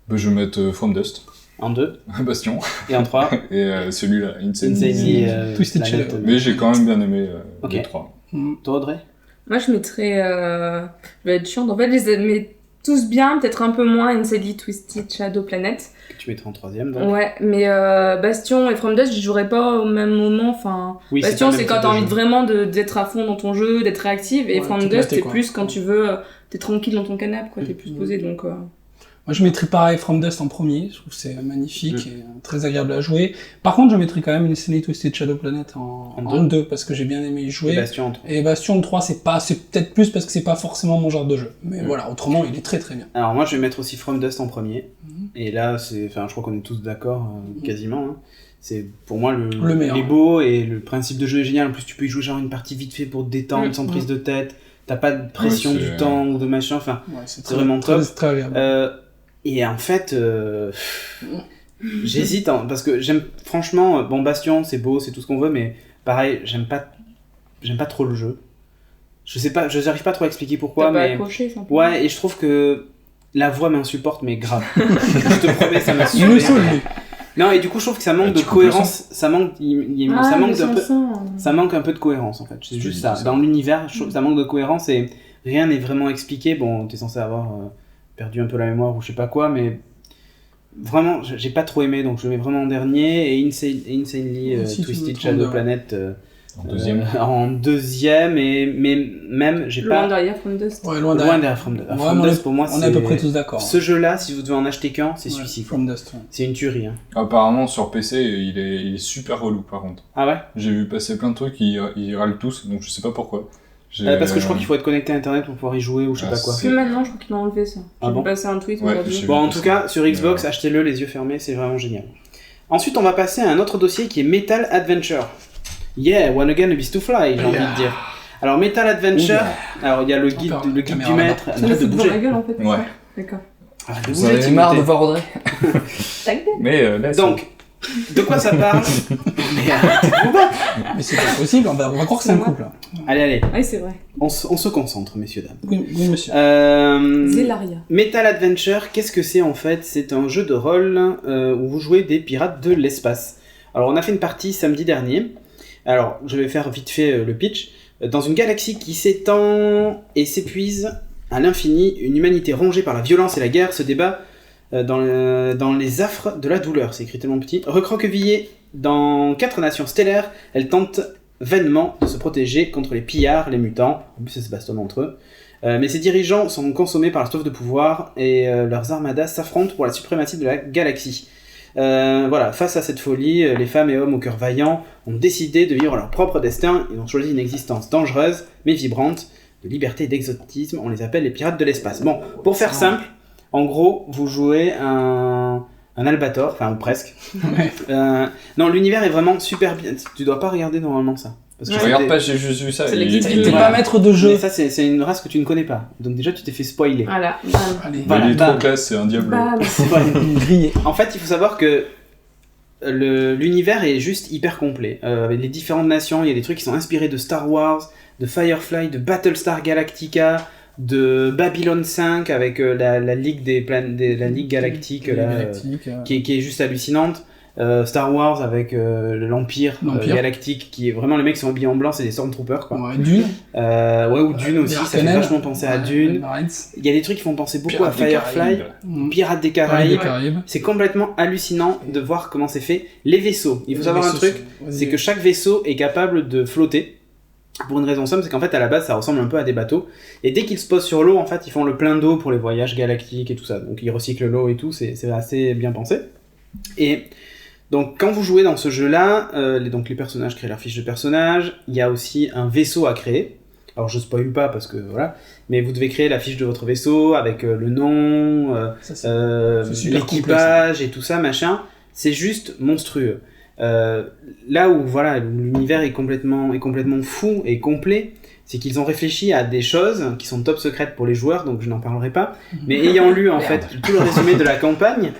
Bah, je vais mettre From Dust, En 2 Bastion, et en 3 et celui-là, Insanely. Insanely Twisted Planet. Shadow. Mais j'ai quand même bien aimé Ok. les trois. Toi, Audrey? Moi, je mettrais. Je vais être chiante. En fait, je les mets tous bien, peut-être un peu moins Insanely Twisted Shadow Planet. Que tu mettrais en 3ème, donc. Ouais, mais Bastion et From Dust, j'y jouerais pas au même moment. Enfin, Oui, Bastion, pas le c'est même quand type t'as de envie jeu. vraiment d'être à fond dans ton jeu, d'être réactive. Et Ouais, From t'éclater, Dust, c'est quoi. plus quand tu veux. T'es tranquille dans ton canapé, quoi. T'es plus posé, donc. Moi, je mettrais pareil From Dust en premier. Je trouve que c'est magnifique et très agréable à jouer. Par contre, je mettrais quand même Insanely Twisted Shadow Planet en 2 parce que j'ai bien aimé y Et jouer. Bastion en 3. Et Bastion 3, c'est peut-être plus parce que c'est pas forcément mon genre de jeu. Mais voilà, autrement, il est très très bien. Alors moi, je vais mettre aussi From Dust en premier. Et là, je crois qu'on est tous d'accord, quasiment. Hein. C'est pour moi Le meilleur. il est beau et le principe de jeu est génial. En plus, tu peux y jouer genre une partie vite fait pour te détendre, sans Mm. prise de tête. T'as pas de pression Ouais, du c'est- temps ou de machin. Enfin, Ouais, c'est vraiment top. très agréable. et en fait, J'hésite, hein, parce que j'aime, franchement, bon, Bastion, c'est beau, c'est tout ce qu'on veut, mais pareil, j'aime pas trop le jeu. Je sais pas, je n'arrive pas trop à expliquer pourquoi, T'as pas mais... accroché, simplement. Ouais, et je trouve que la voix m'insupporte, mais grave. Je te promets, ça m'a Il me saoule, saoulé. lui. Non, et du coup, je trouve que ça manque de tu coupes le cohérence, ça manque, ça manque d'un peu... Ça manque un peu de cohérence, en fait. C'est juste ça. Dans l'univers, je trouve que ça manque de cohérence et rien n'est vraiment expliqué. Bon, t'es censé avoir perdu un peu la mémoire ou je sais pas quoi, mais vraiment, j'ai pas trop aimé, donc je le mets vraiment en dernier. Et Insanely Si tu Twisted me Shadow trompes, Planet En deuxième. en deuxième, mais même, j'ai Loin pas... derrière From Dust. Ouais, loin Loin derrière. derrière From Dust. Ouais, From mais Dust, pour moi, On est à peu près tous d'accord. Ce jeu-là, si vous devez en acheter qu'un, c'est Ouais, celui-ci. quoi. From Dust, ouais. C'est une tuerie. Hein. Apparemment, sur PC, il est super relou, par contre. Ah ouais J'ai vu passer plein de trucs, ils râlent tous, donc je sais pas pourquoi. Parce que je crois qu'il faut être connecté à internet pour pouvoir y jouer ou je sais Ah, pas quoi. c'est- Plus maintenant, je crois qu'ils l'ont enlevé ça. Ah J'ai bon passé un tweet Ouais, aujourd'hui. j'ai vu. Bon, en tout cas, sur Xbox, achetez-le les yeux fermés, c'est vraiment génial. Ensuite, on va passer à un autre dossier qui est Metal Adventure. Yeah, one again, a beast to fly, j'ai envie de dire. Alors, Metal Adventure, alors il y a le guide, Encore, le guide caméra du là-bas. maître. Tu me Arrête de fous devant la bouger. gueule en fait. Ouais. D'accord. Arrête de Vous bouger, avez Timothée. marre de voir Audrey. Ta gueule. Mais là, Donc, de quoi ça parle Mais arrêtez-vous pas. Mais c'est pas possible, on va croire que c'est un couple. là. Allez, Oui, c'est vrai. on se concentre, messieurs, dames. Oui, monsieur. Zelaria. Metal Adventure, qu'est-ce que c'est en fait? C'est un jeu de rôle où vous jouez des pirates de l'espace. Alors on a fait une partie samedi dernier. Alors je vais faire vite fait le pitch. Dans une galaxie qui s'étend et s'épuise à l'infini, une humanité rongée par la violence et la guerre se débat dans les affres de la douleur. C'est écrit tellement petit. Recroquevillée dans 4 nations stellaires, elle tente vainement de se protéger contre les pillards, les mutants. En plus, ça se bastonne entre eux. Mais ses dirigeants sont consommés par la soif de pouvoir et leurs armadas s'affrontent pour la suprématie de la galaxie. Voilà, face à cette folie, les femmes et hommes au cœur vaillant ont décidé de vivre leur propre destin. Ils ont choisi une existence dangereuse, mais vibrante, de liberté et d'exotisme. On les appelle les pirates de l'espace. Bon, pour faire simple, en gros, vous jouez un albator, enfin ou presque. Ouais. Non, l'univers est vraiment super bien. Tu dois pas regarder normalement ça. Parce Je que regarde c'était- pas, j'ai juste vu ça. C'est et- les guides T'es du- pas maître de Mais jeu. ça, c'est une race que tu ne connais pas. Donc déjà, tu t'es fait spoiler. Voilà. Bam. Allez, Mais Voilà, il est bam. trop classe, c'est un diable. Bam. grillé. En fait, il faut savoir que l'univers est juste hyper complet. Avec les différentes nations, il y a des trucs qui sont inspirés de Star Wars, de Firefly, de Battlestar Galactica, de Babylon 5 avec la Ligue la Ligue Galactique, là, Galactique, qui est juste hallucinante. Star Wars avec l'Empire L'Empire. Galactique, qui est vraiment les mecs qui sont habillés en blanc, c'est des Stormtroopers quoi. Ouais, Dune. Ouais, ou Dune aussi, ça fait Harkonnen. vachement penser à Dune. Il y a des trucs qui font penser beaucoup à Firefly, Pirates des Caraïbes. Caraïbes. C'est complètement hallucinant de voir comment c'est fait. Les vaisseaux, il faut savoir un truc, c'est que chaque vaisseau est capable de flotter. Pour une raison simple, c'est qu'en fait à la base ça ressemble un peu à des bateaux. Et dès qu'ils se posent sur l'eau, en fait ils font le plein d'eau pour les voyages galactiques et tout ça. Donc ils recyclent l'eau et tout, c'est assez bien pensé. Et donc quand vous jouez dans ce jeu-là, donc les personnages créent leur fiche de personnage. Il y a aussi un vaisseau à créer. Alors je spoil pas parce que voilà, mais vous devez créer la fiche de votre vaisseau avec le nom, C'est super l'équipage et tout ça machin. C'est juste monstrueux. Là où voilà l'univers est complètement fou et complet, c'est qu'ils ont réfléchi à des choses qui sont top secrètes pour les joueurs, donc je n'en parlerai pas. Mais ayant lu en fait tout le résumé de la campagne,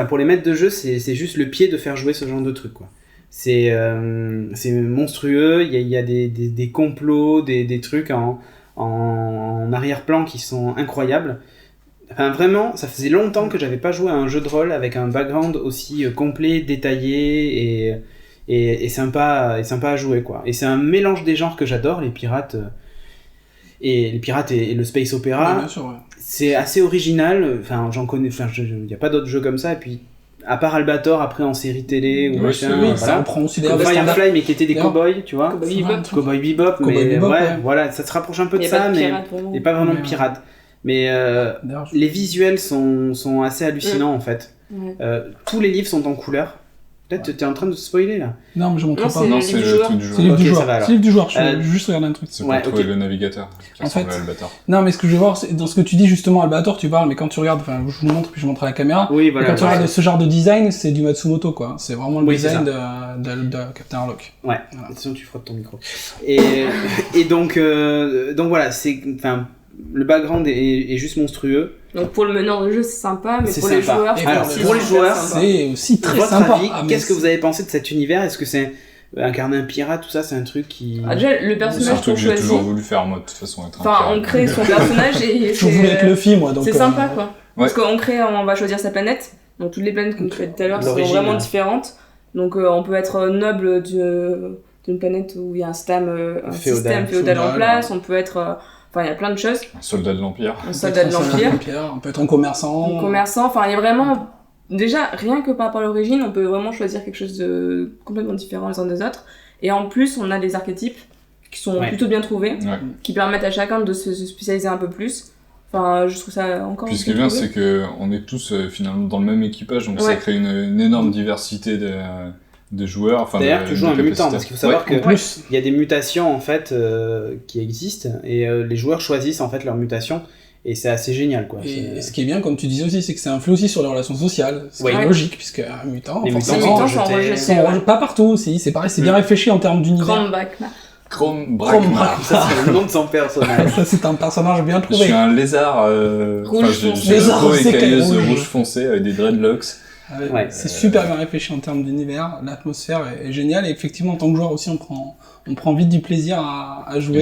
pour les maîtres de jeu, c'est juste le pied de faire jouer ce genre de truc quoi. C'est monstrueux. Il y a des complots, des trucs en arrière-plan qui sont incroyables. Enfin, vraiment, ça faisait longtemps que j'avais pas joué à un jeu de rôle avec un background aussi complet, détaillé et sympa à jouer quoi. Et c'est un mélange des genres que j'adore, les pirates et le space opéra. Ouais, bien sûr, ouais. C'est assez original. Enfin, j'en connais. Enfin, il y a pas d'autres jeux comme ça. Et puis, à part Albator, après en série télé ou Oui, machin, Oui, ça voilà. reprend aussi Comme des standards. Firefly, mais qui étaient des D'ailleurs, cow-boys, tu vois. Cowboy C'est vrai, un Bebop. truc. Cowboy Bebop, Cowboy mais Bebop, ouais, ouais. voilà, ça se rapproche un peu de Il y a ça, pas de mais pirates, vraiment. et pas vraiment de Ouais. pirates. Mais D'ailleurs, les visuels sont assez hallucinants en fait. Ouais. Tous les livres sont en couleur. Peut-être t'es en train de spoiler là. non, mais je montre Non, pas. c'est- Non, le c'est le livre jeu joueur. tout du C'est le jeu. livre Ok, du ça joueur. va, alors. C'est le livre du joueur. Je Euh, veux juste regarder un truc. C'est pour Ouais, trouver ok. le navigateur qui En ressemble fait- à Albator. Non, mais ce que je veux voir, c'est dans ce que tu dis justement, Albator, tu parles, mais quand tu regardes, enfin, je vous montre, puis je montre à la caméra. Oui, Et voilà. quand tu ouais. regardes ce genre de design, c'est du Matsumoto, quoi. C'est vraiment le Oui, c'est design de Captain Harlock. Ouais, Voilà. attention, tu frottes ton micro. Et donc voilà, c'est, enfin, le background est juste monstrueux. Donc pour le meneur de jeu, c'est sympa, mais C'est pour les sympa. joueurs, Et c'est alors, aussi pour les super joueurs, sympa. C'est aussi très Votre sympa. avis, Ah, mais qu'est-ce que vous avez pensé de cet univers? Est-ce que c'est incarner un pirate, tout ça, c'est un truc qui... Ah, déjà, le C'est un personnage truc qu'on que j'ai choisit, toujours voulu faire, moi, de toute façon, être un enfin, pirate. on crée son personnage et je voulais être Luffy, moi. Donc, c'est sympa, quoi. Parce Ouais. qu'on va choisir sa planète. Donc toutes les planètes comme tu l'as dit tout à l'heure sont L'origine, vraiment hein. différentes. Donc on peut être noble d'une planète où il y a un système féodal en Féodal, place. On peut être... Enfin, il y a plein de choses. Un soldat de l'Empire. Un soldat de l'Empire, On peut être un commerçant. un commerçant. Enfin, il y a vraiment... Déjà, rien que par rapport à l'origine, on peut vraiment choisir quelque chose de complètement différent les uns des autres. Et en plus, on a des archétypes qui sont Ouais. plutôt bien trouvés, Ouais. qui permettent à chacun de se spécialiser un peu plus. Enfin, je trouve ça encore Puis ce bien qui est bien, trouvé. c'est que on est tous finalement dans le même équipage, donc ça Ouais. crée une énorme diversité de joueurs. Enfin, D'ailleurs, tu joues un mutant, capacités. parce qu'il faut savoir Ouais. que En plus, il y a des mutations en fait qui existent et les joueurs choisissent en fait leurs mutations et c'est assez génial quoi. et ce qui est bien, comme tu disais aussi, c'est que c'est influé aussi sur les relations sociales. Ce qui Oui. est logique, puisque un mutant, Les forcément, mutants mutants sont sont rejetés. rejetés. sont Ouais. pas partout aussi. C'est pareil, c'est bien réfléchi en termes d'univers. Grand Bakma. Chrome Chrome Brakmar. Ça c'est le nom de son personnage. Ça, c'est un personnage bien Je suis trouvé. un lézard Rouge j'ai foncé. une Lézard peau foncé, écailleuse rouge. rouge foncé avec des dreadlocks. Ouais. C'est super bien réfléchi en termes d'univers. L'atmosphère est géniale. Et effectivement, en tant que joueur aussi, on prend vite du plaisir à jouer.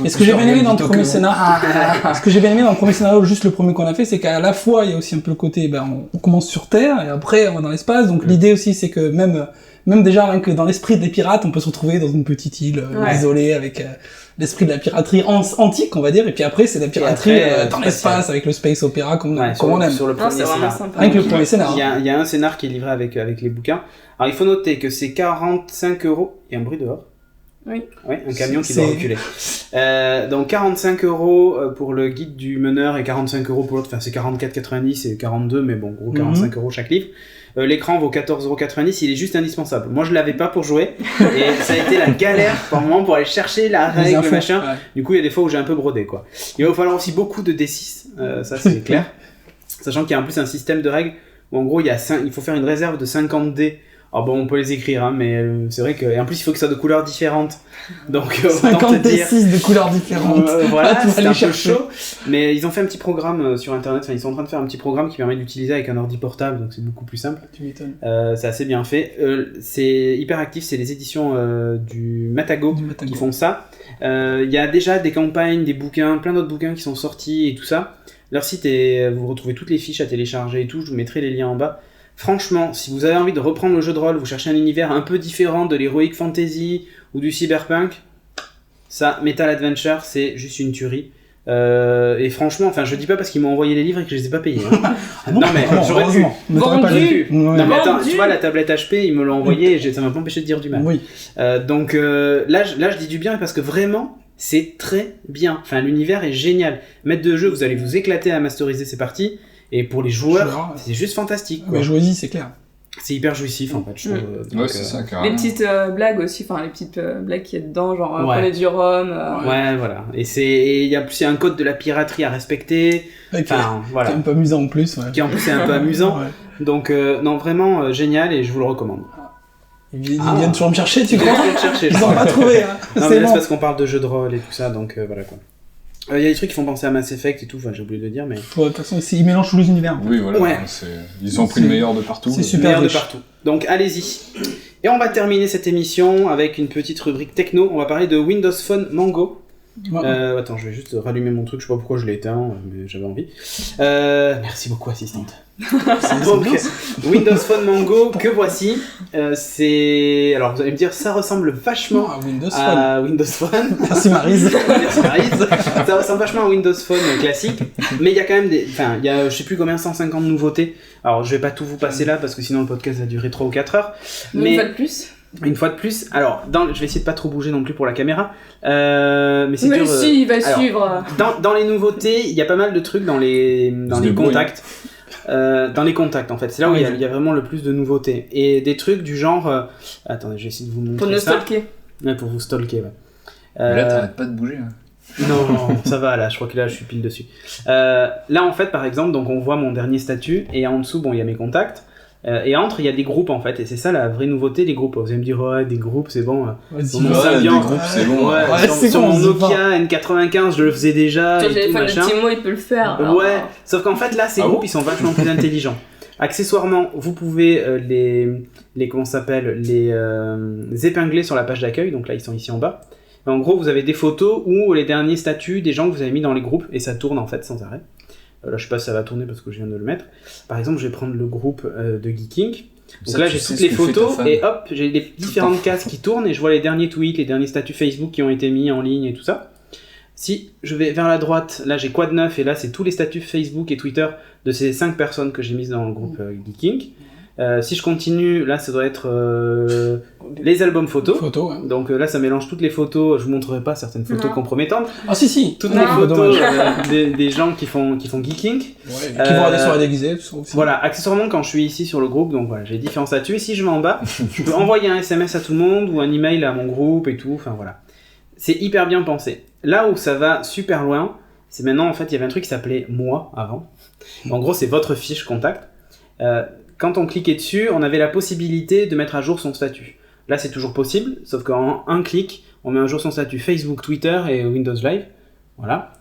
Et ce que j'ai bien aimé dans le premier scénario, ce que j'ai bien aimé dans le premier scénario, juste le premier qu'on a fait, c'est qu'à la fois il y a aussi un peu le côté, on commence sur Terre et après on va dans l'espace. Donc l'idée aussi, c'est que même déjà rien que dans l'esprit des pirates, on peut se retrouver dans une petite île Ouais. isolée avec l'esprit de la piraterie antique, on va dire. Et puis après, c'est la piraterie après, dans spatial. l'espace avec le space opéra comme Ouais, on aime. sur le Non, premier c'est vraiment scénar. sympa. Rien que le premier scénario. Il y a un scénar qui est livré avec les bouquins. Alors il faut noter que c'est 45 €. Il y a un bruit dehors. Oui. Oui, un camion qui C'est- doit reculer. Donc 45 € pour le guide du meneur et 45 € pour l'autre. Enfin, c'est 44,90 et 42, mais bon, gros 45 € chaque livre. L'écran vaut 14,90 €. Il est juste indispensable. Moi, je l'avais pas pour jouer et ça a été la galère par moment pour aller chercher la Les règle, infos, machin. ouais. Du coup, il y a des fois où j'ai un peu brodé, quoi. Il va falloir aussi beaucoup de D6, ça c'est clair. Sachant qu'il y a en plus un système de règles où en gros il faut faire une réserve de 50 dés. Alors bon, on peut les écrire, hein, mais c'est vrai que. Et en plus, il faut que ça soit de couleurs différentes. Donc, autant te 50 dire. D6 de couleurs différentes. Voilà, Tu vas c'est aller un peu chercher. chaud. Mais ils ont fait un petit programme sur internet, enfin, ils sont en train de faire un petit programme qui permet d'utiliser avec un ordi portable, donc c'est beaucoup plus simple. Tu m'étonnes. C'est assez bien fait. C'est hyper actif, c'est les éditions du Matago Du Matago. qui font ça. Il y a déjà des campagnes, des bouquins, plein d'autres bouquins qui sont sortis et tout ça. Leur site est, vous retrouvez toutes les fiches à télécharger et tout, je vous mettrai les liens en bas. Franchement, si vous avez envie de reprendre le jeu de rôle, vous cherchez un univers un peu différent de l'heroic fantasy ou du cyberpunk, ça, Metal Adventure, c'est juste une tuerie. Et franchement, enfin, je dis pas parce qu'ils m'ont envoyé les livres et que je les ai pas payés. Hein. Non, mais j'aurais pu. Mais t'aurais pas Vendu. vu. Ouais. Non mais attends, Vendu. tu vois la tablette HP, ils me l'ont envoyé et ça m'a pas empêché de dire du mal. Oui. Donc là, je dis du bien parce que vraiment, c'est très bien. Enfin, l'univers est génial. Maître de jeu, vous allez vous éclater à masteriser ces parties. Et pour les joueurs, Joueurs, c'est juste fantastique. Quoi. Mais jouez-y, c'est clair. C'est hyper jouissif en fait, je trouve. Donc, Ouais, c'est ça, Les carrément. petites blagues aussi, enfin les petites blagues qu'il y a dedans, genre Ouais. prenez du rhum. Ouais, voilà. Et il y a plus un code de la piraterie à respecter. Ok. Enfin, voilà. C'est un peu amusant en plus. Ouais. Qui en plus est un peu amusant. Ouais. Donc, non, vraiment génial et je vous le recommande. Ils viennent toujours me chercher, tu Je crois vais le chercher. je Ils ont crois. pas trouvé. Hein. Non, mais C'est là, c'est bon. parce qu'on parle de jeux de rôle et tout ça, donc voilà quoi. Il y a des trucs qui font penser à Mass Effect et tout, enfin j'ai oublié de le dire, mais. Ouais, de toute façon, ils mélangent tous les univers. Oui, voilà. Ouais. Ils ont pris le meilleur de partout. C'est et- super Meilleur de riche. partout. Donc allez-y. Et on va terminer cette émission avec une petite rubrique techno. On va parler de Windows Phone Mango. Ouais. Attends, je vais juste rallumer mon truc, je sais pas pourquoi je l'ai éteint, mais j'avais envie. Merci beaucoup, assistante. Donc, Windows Phone Mango, que voici. C'est. Alors, vous allez me dire, ça ressemble vachement Ah, Windows Phone. à Windows Phone. Merci Maryse. Merci, Maryse. Ça ressemble vachement à Windows Phone classique, mais il y a quand même des. Enfin, il y a je sais plus combien, 150 nouveautés. Alors, je vais pas tout vous passer là parce que sinon le podcast va durer 3 ou 4 heures. Une Mais fois de plus. une fois de plus, alors, je vais essayer de pas trop bouger non plus pour la caméra. Mais c'est Mais dur. si, il va alors, suivre. Dans les nouveautés, il y a pas mal de trucs dans les Se débrouille. contacts. Dans les contacts en fait, c'est là où Oui. il y a vraiment le plus de nouveautés. Et des trucs du genre. Attendez, je vais essayer de vous montrer Pour nous ça. stalker. Ouais, pour vous stalker, ouais. Mais là, t'arrêtes pas de bouger. Hein. Non, non, ça va là, je crois que là je suis pile dessus. Là en fait, par exemple, donc on voit mon dernier statut et en dessous, bon, il y a mes contacts. Et entre, il y a des groupes en fait, et c'est ça la vraie nouveauté des groupes. Vous allez me dire, ouais, des groupes, c'est bon. Vas-y. Bon, ça des vient. groupes, c'est bon. Ouais, Ouais, sur, c'est sur bon, mon c'est pas. Nokia N95, je le faisais déjà. Sur le Et tout, téléphone de machin. Timo, il peut le faire. alors, Ouais, sauf qu'en fait là, ces Ah groupes bon ils sont vachement plus intelligents. Accessoirement, vous pouvez les comment ça s'appelle, les épingler sur la page d'accueil. Donc là, ils sont ici en bas. Et en gros, vous avez des photos ou les derniers statuts des gens que vous avez mis dans les groupes et ça tourne en fait sans arrêt. Là, je sais pas si ça va tourner parce que je viens de le mettre. Par exemple, je vais prendre le groupe de Geeking. Donc Ça, là, tu j'ai sais toutes ce les que fait ta photos femme. et hop, j'ai les différentes cases qui tournent et je vois les derniers tweets, les derniers statuts Facebook qui ont été mis en ligne et tout ça. Si je vais vers la droite, là j'ai Quad 9 et là c'est tous les statuts Facebook et Twitter de ces 5 personnes que j'ai mises dans le groupe Geeking. Si je continue, là ça doit être les albums photos. Photo, ouais. Donc là ça mélange toutes les photos, je vous montrerai pas certaines photos Non. compromettantes. Ah si, Toutes Non. les photos Dommage. des gens qui font Geeking. Ouais, qui vont à des soirées déguisées, tout ça aussi. Voilà, accessoirement quand je suis ici sur le groupe, donc voilà, j'ai différents statuts. Et si je vais en bas, je peux envoyer un SMS à tout le monde ou un email à mon groupe et tout. Enfin voilà, c'est hyper bien pensé. Là où ça va super loin, c'est maintenant en fait il y avait un truc qui s'appelait Moi avant. En gros, c'est votre fiche contact. Quand on cliquait dessus, on avait la possibilité de mettre à jour son statut. Là, c'est toujours possible, sauf qu'en un clic, on met à jour son statut Facebook, Twitter et Windows Live. Voilà.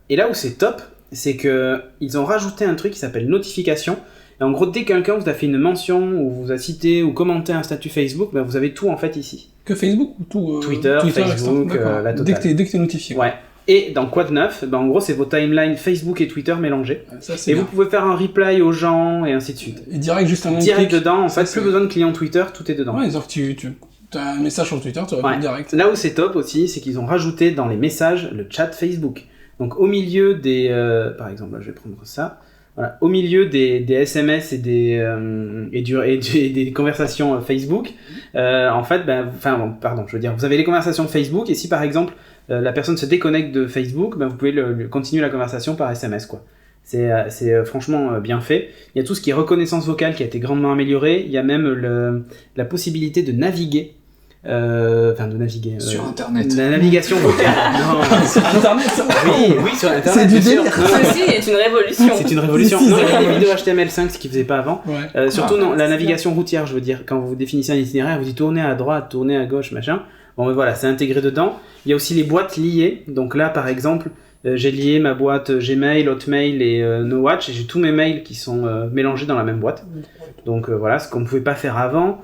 Et là où c'est top, c'est que ils ont rajouté un truc qui s'appelle notification. Et en gros, dès que quelqu'un vous a fait une mention ou vous a cité ou commenté un statut Facebook, ben vous avez tout en fait ici. Que Facebook ou tout Twitter, Facebook, d'accord. la totale. Dès que t'es notifié. Ouais. Et dans Quad 9, ben en gros, c'est vos timelines Facebook et Twitter mélangés. Ça, c'est Et bien. vous pouvez faire un reply aux gens et ainsi de suite. Et direct, juste un Direct clic. dedans, en Ça, fait, c'est- plus besoin de client Twitter, tout est dedans. Ouais, c'est-à-dire que tu as un message sur Twitter, tu réponds Ouais. direct. Là où c'est top aussi, c'est qu'ils ont rajouté dans les messages le chat Facebook. Donc au milieu des... par exemple, là, je vais prendre ça. Voilà. Au milieu des SMS et des conversations Facebook, en fait, je veux dire, vous avez les conversations Facebook et si par exemple la personne se déconnecte de Facebook, ben, vous pouvez continuer la conversation par SMS, quoi. C'est franchement bien fait. Il y a tout ce qui est reconnaissance vocale qui a été grandement amélioré. Il y a même la possibilité de naviguer. De naviguer. Sur Internet. La navigation vocale. Non. Sur Internet, ça. Oui, sur Internet. C'est du bien sûr. délire. Non, non, Ceci est une révolution. c'est une révolution. Si, Non, c'est il y a vrai. des vidéos HTML5, ce qu'ils faisaient pas avant. Ouais. Surtout, non, la c'est navigation routière, je veux dire, quand vous définissez un itinéraire, vous dites tournez à droite, tournez à gauche, machin. Bon, ben voilà, c'est intégré dedans. Il y a aussi les boîtes liées. Donc là, par exemple, j'ai lié ma boîte Gmail, Hotmail et NoWatch, et j'ai tous mes mails qui sont mélangés dans la même boîte. Donc voilà, ce qu'on ne pouvait pas faire avant.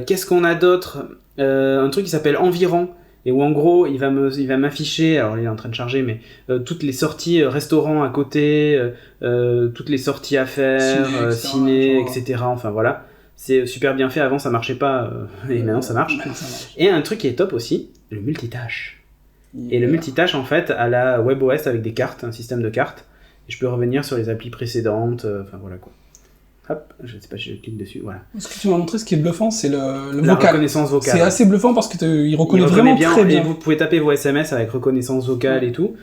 Qu'est-ce qu'on a d'autre? Un truc qui s'appelle Environ, et où en gros, il va m'afficher, alors il est en train de charger, mais toutes les sorties restaurants à côté, toutes les sorties à faire, ciné, etc. Enfin voilà. C'est super bien fait, avant ça marchait pas, et maintenant ça marche. Maintenant, ça marche. Et un truc qui est top aussi, le multitâche. Et le multitâche, en fait, à la WebOS avec des cartes, un système de cartes. Et je peux revenir sur les applis précédentes, enfin voilà quoi. Hop, je sais pas si je clique dessus, voilà. Ce que tu m'as montré, ce qui est bluffant, c'est le La vocal. reconnaissance vocale. C'est assez bluffant parce que il reconnaît Il vraiment bien, très et bien. vous pouvez taper vos SMS avec reconnaissance vocale et tout.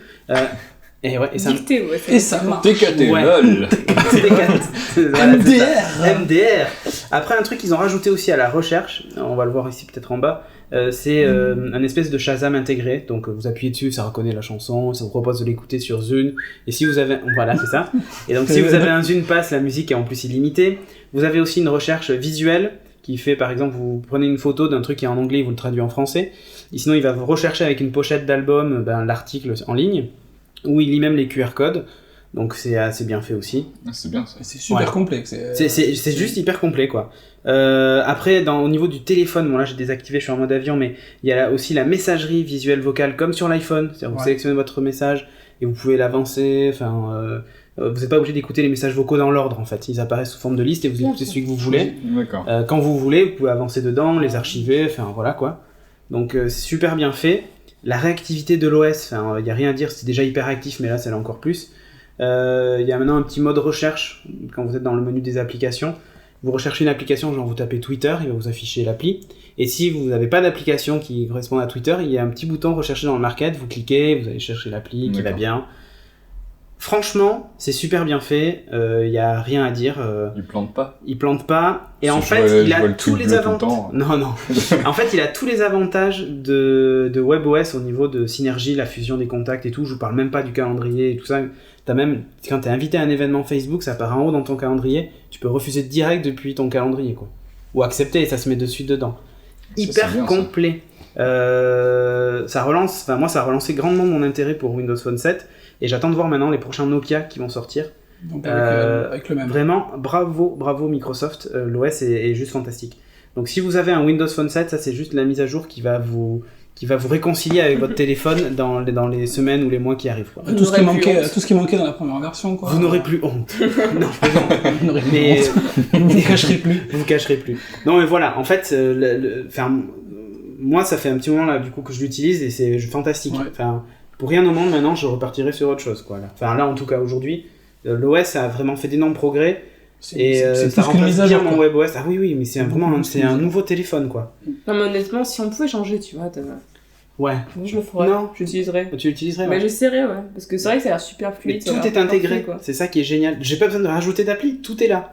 Et ouais, et ça... Dicté, ouais. Et ça marche. TKT, Ouais. lol. Voilà, c'est ça. MDR. MDR. Après, un truc qu'ils ont rajouté aussi à la recherche, on va le voir ici peut-être en bas, c'est un espèce de Shazam intégré. Donc vous appuyez dessus, ça reconnaît la chanson, ça vous propose de l'écouter sur Zune. Et si vous avez... Voilà, c'est ça. Et donc si vous avez un Zune Pass, la musique est en plus illimitée. Vous avez aussi une recherche visuelle qui fait, par exemple, vous prenez une photo d'un truc qui est en anglais, vous le traduit en français. Et sinon, il va vous rechercher avec une pochette d'album l'article en ligne, où il lit même les QR codes. Donc c'est assez bien fait aussi. Ah, c'est bien ça. C'est super Ouais. complexe. C'est juste hyper complet, quoi. Après, au niveau du téléphone, bon là j'ai désactivé, je suis en mode avion, mais il y a aussi la messagerie visuelle vocale comme sur l'iPhone. C'est-à-dire vous Ouais. sélectionnez votre message et vous pouvez l'avancer. Enfin, vous n'êtes pas obligé d'écouter les messages vocaux dans l'ordre en fait. Ils apparaissent sous forme de liste et vous écoutez celui que vous voulez. D'accord. Quand vous voulez, vous pouvez avancer dedans, les archiver. Enfin voilà quoi. Donc c'est super bien fait. La réactivité de l'OS, enfin il y a rien à dire, c'est déjà hyper actif, mais là c'est encore plus. Il y a maintenant un petit mode recherche quand vous êtes dans le menu des applications. Vous recherchez une application, genre vous tapez Twitter, il va vous afficher l'appli. Et si vous n'avez pas d'application qui correspond à Twitter, il y a un petit bouton rechercher dans le market, vous cliquez, vous allez chercher l'appli qui va D'accord. bien. Franchement, c'est super bien fait, il n'y a rien à dire. Il plante pas. Il plante pas, et Si en je fait, vois- il je vois a le tous tweet les bleu tout le avantages. temps. Non, non. En fait, il a tous les avantages de WebOS au niveau de synergie, la fusion des contacts et tout. Je vous parle même pas du calendrier et tout ça. T'as même, quand t'es invité à un événement Facebook, ça part en haut dans ton calendrier, tu peux refuser direct depuis ton calendrier, quoi. Ou accepter, et ça se met de suite dedans. Hyper bien, complet. Ça relance, enfin moi ça a relancé grandement mon intérêt pour Windows Phone 7, et j'attends de voir maintenant les prochains Nokia qui vont sortir. Donc avec le même. Vraiment, bravo Microsoft, l'OS est juste fantastique. Donc si vous avez un Windows Phone 7, ça c'est juste la mise à jour qui va vous réconcilier avec votre téléphone dans les semaines ou les mois qui arrivent, quoi. Tout ce qui manquait dans la première version, quoi. Vous n'aurez plus honte. Non, Vous n'aurez plus mais honte. Vous ne cacherez plus. vous cacherez plus. Non mais voilà, en fait, moi ça fait un petit moment là du coup que je l'utilise et c'est fantastique. Ouais. Enfin, pour rien au monde maintenant, je repartirai sur autre chose, quoi. Là. Enfin là en tout cas aujourd'hui, l'OS a vraiment fait d'énormes progrès. Et ça remplace bien mon WebOS. Ah oui, mais c'est un nouveau téléphone, quoi. Non, mais honnêtement, si on pouvait changer, tu vois, Ouais. moi je le ferais. Non. J'utiliserais. Tu l'utiliserais, Mais ouais. j'essaierais, ouais. Parce que c'est vrai que ça a l'air super Mais fluide. tout est intégré, quoi. C'est ça qui est génial. J'ai pas besoin de rajouter d'appli, tout est là.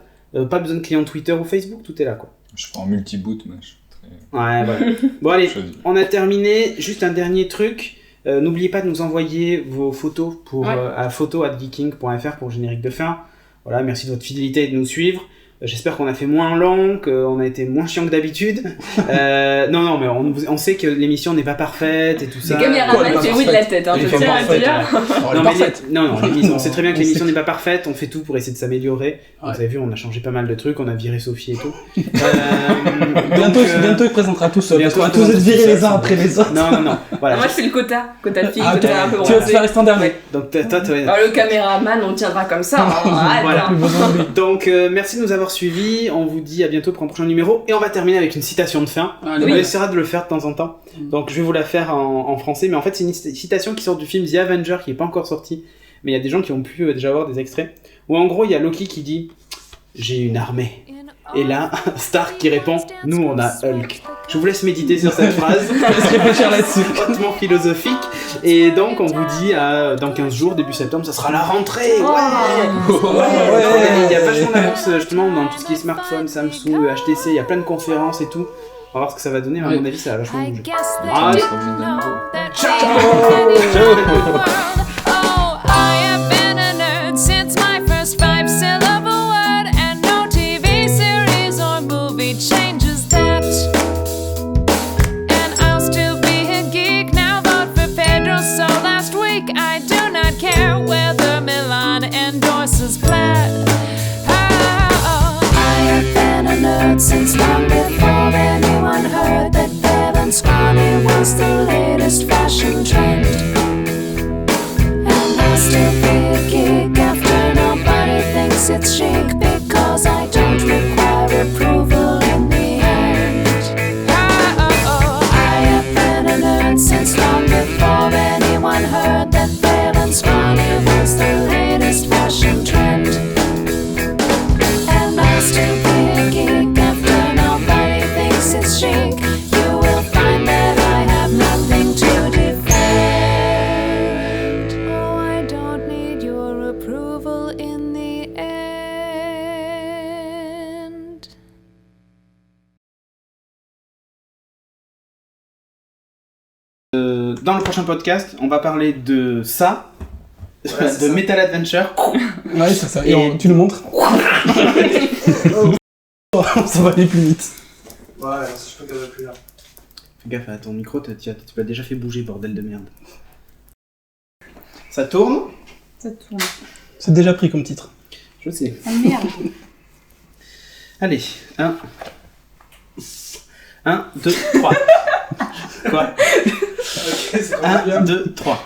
Pas besoin de client Twitter ou Facebook, tout est là, quoi. Je prends multi-boot, mais je suis très Ouais, voilà. Bon, allez, choisi. on a terminé. Juste un dernier truc. N'oubliez pas de nous envoyer vos photos à photo@geeking.fr pour le générique de fin. Voilà, merci de votre fidélité et de nous suivre. J'espère qu'on a fait moins long, qu'on a été moins chiant que d'habitude. Non, mais on sait que l'émission n'est pas parfaite et tout ça. Les caméramans, j'ai oui de la tête, hein, je tiens à te dire. Non, on sait très bien que l'émission n'est pas parfaite, on fait tout pour essayer de s'améliorer. Ouais. Vous avez vu, on a changé pas mal de trucs, on a viré Sophie et tout. Bientôt il présentera tout seul. Parce bientôt, qu'on va tous être virés tout les seul. uns après les autres. Non. Voilà. Moi je fais le quota fille, Ah, quota un peu tu vas te bronzé. faire rester en dernier. Donc toi, Alors le caméraman, on tiendra comme ça. Hein, arrête, Voilà. hein. Donc merci de nous avoir suivis, on vous dit à bientôt pour un prochain numéro, et on va terminer avec une citation de fin. Allez. On essaiera de le faire de temps en temps. Donc je vais vous la faire en français, mais en fait c'est une citation qui sort du film The Avenger qui est pas encore sorti, mais il y a des gens qui ont pu déjà voir des extraits, où en gros il y a Loki qui dit « J'ai une armée ». Et là, Stark qui répond « Nous on a Hulk ». Je vous laisse méditer sur cette phrase, Réfléchir là-dessus. hautement philosophique, et donc on vous dit dans 15 jours, début septembre, ça sera la rentrée. Il y a vachement d'annonces justement dans tout ce qui est smartphone, Samsung, HTC, il y a plein de conférences et tout. On va voir ce que ça va donner, mais à mon avis ça va vachement bouger. Ah, Oh, I have been a nerd since my first 5-syllable word, and no TV series or movie changes that. And I'll still be a geek now, vote for Pedro. So last week I do not care whether Milan endorses Plaid. Oh, I have been a nerd since long before anyone heard that Fair and Scrawny was the latest fashion trend. Still be a geek after nobody thinks it's chic, because I don't require approval in the end. I have been a nerd since long before anyone heard that Fair and Scrawny was the latest fashion trend. And I'll still be a geek after nobody thinks it's chic. You will find that I have nothing to defend. Approval in the end. Dans le prochain podcast, on va parler de ça, de Metal Adventure. Ouais, c'est ça. Et tu nous montres. Ça va aller plus vite. Ouais, je peux qu'elle va plus là. Fais gaffe à ton micro, tu l'as déjà fait bouger, bordel de merde. Ça tourne ? Ça tourne. C'est déjà pris comme titre. Je sais. Ah merde. Allez, 1, 2, 3. Quoi ? 1, 2, 3.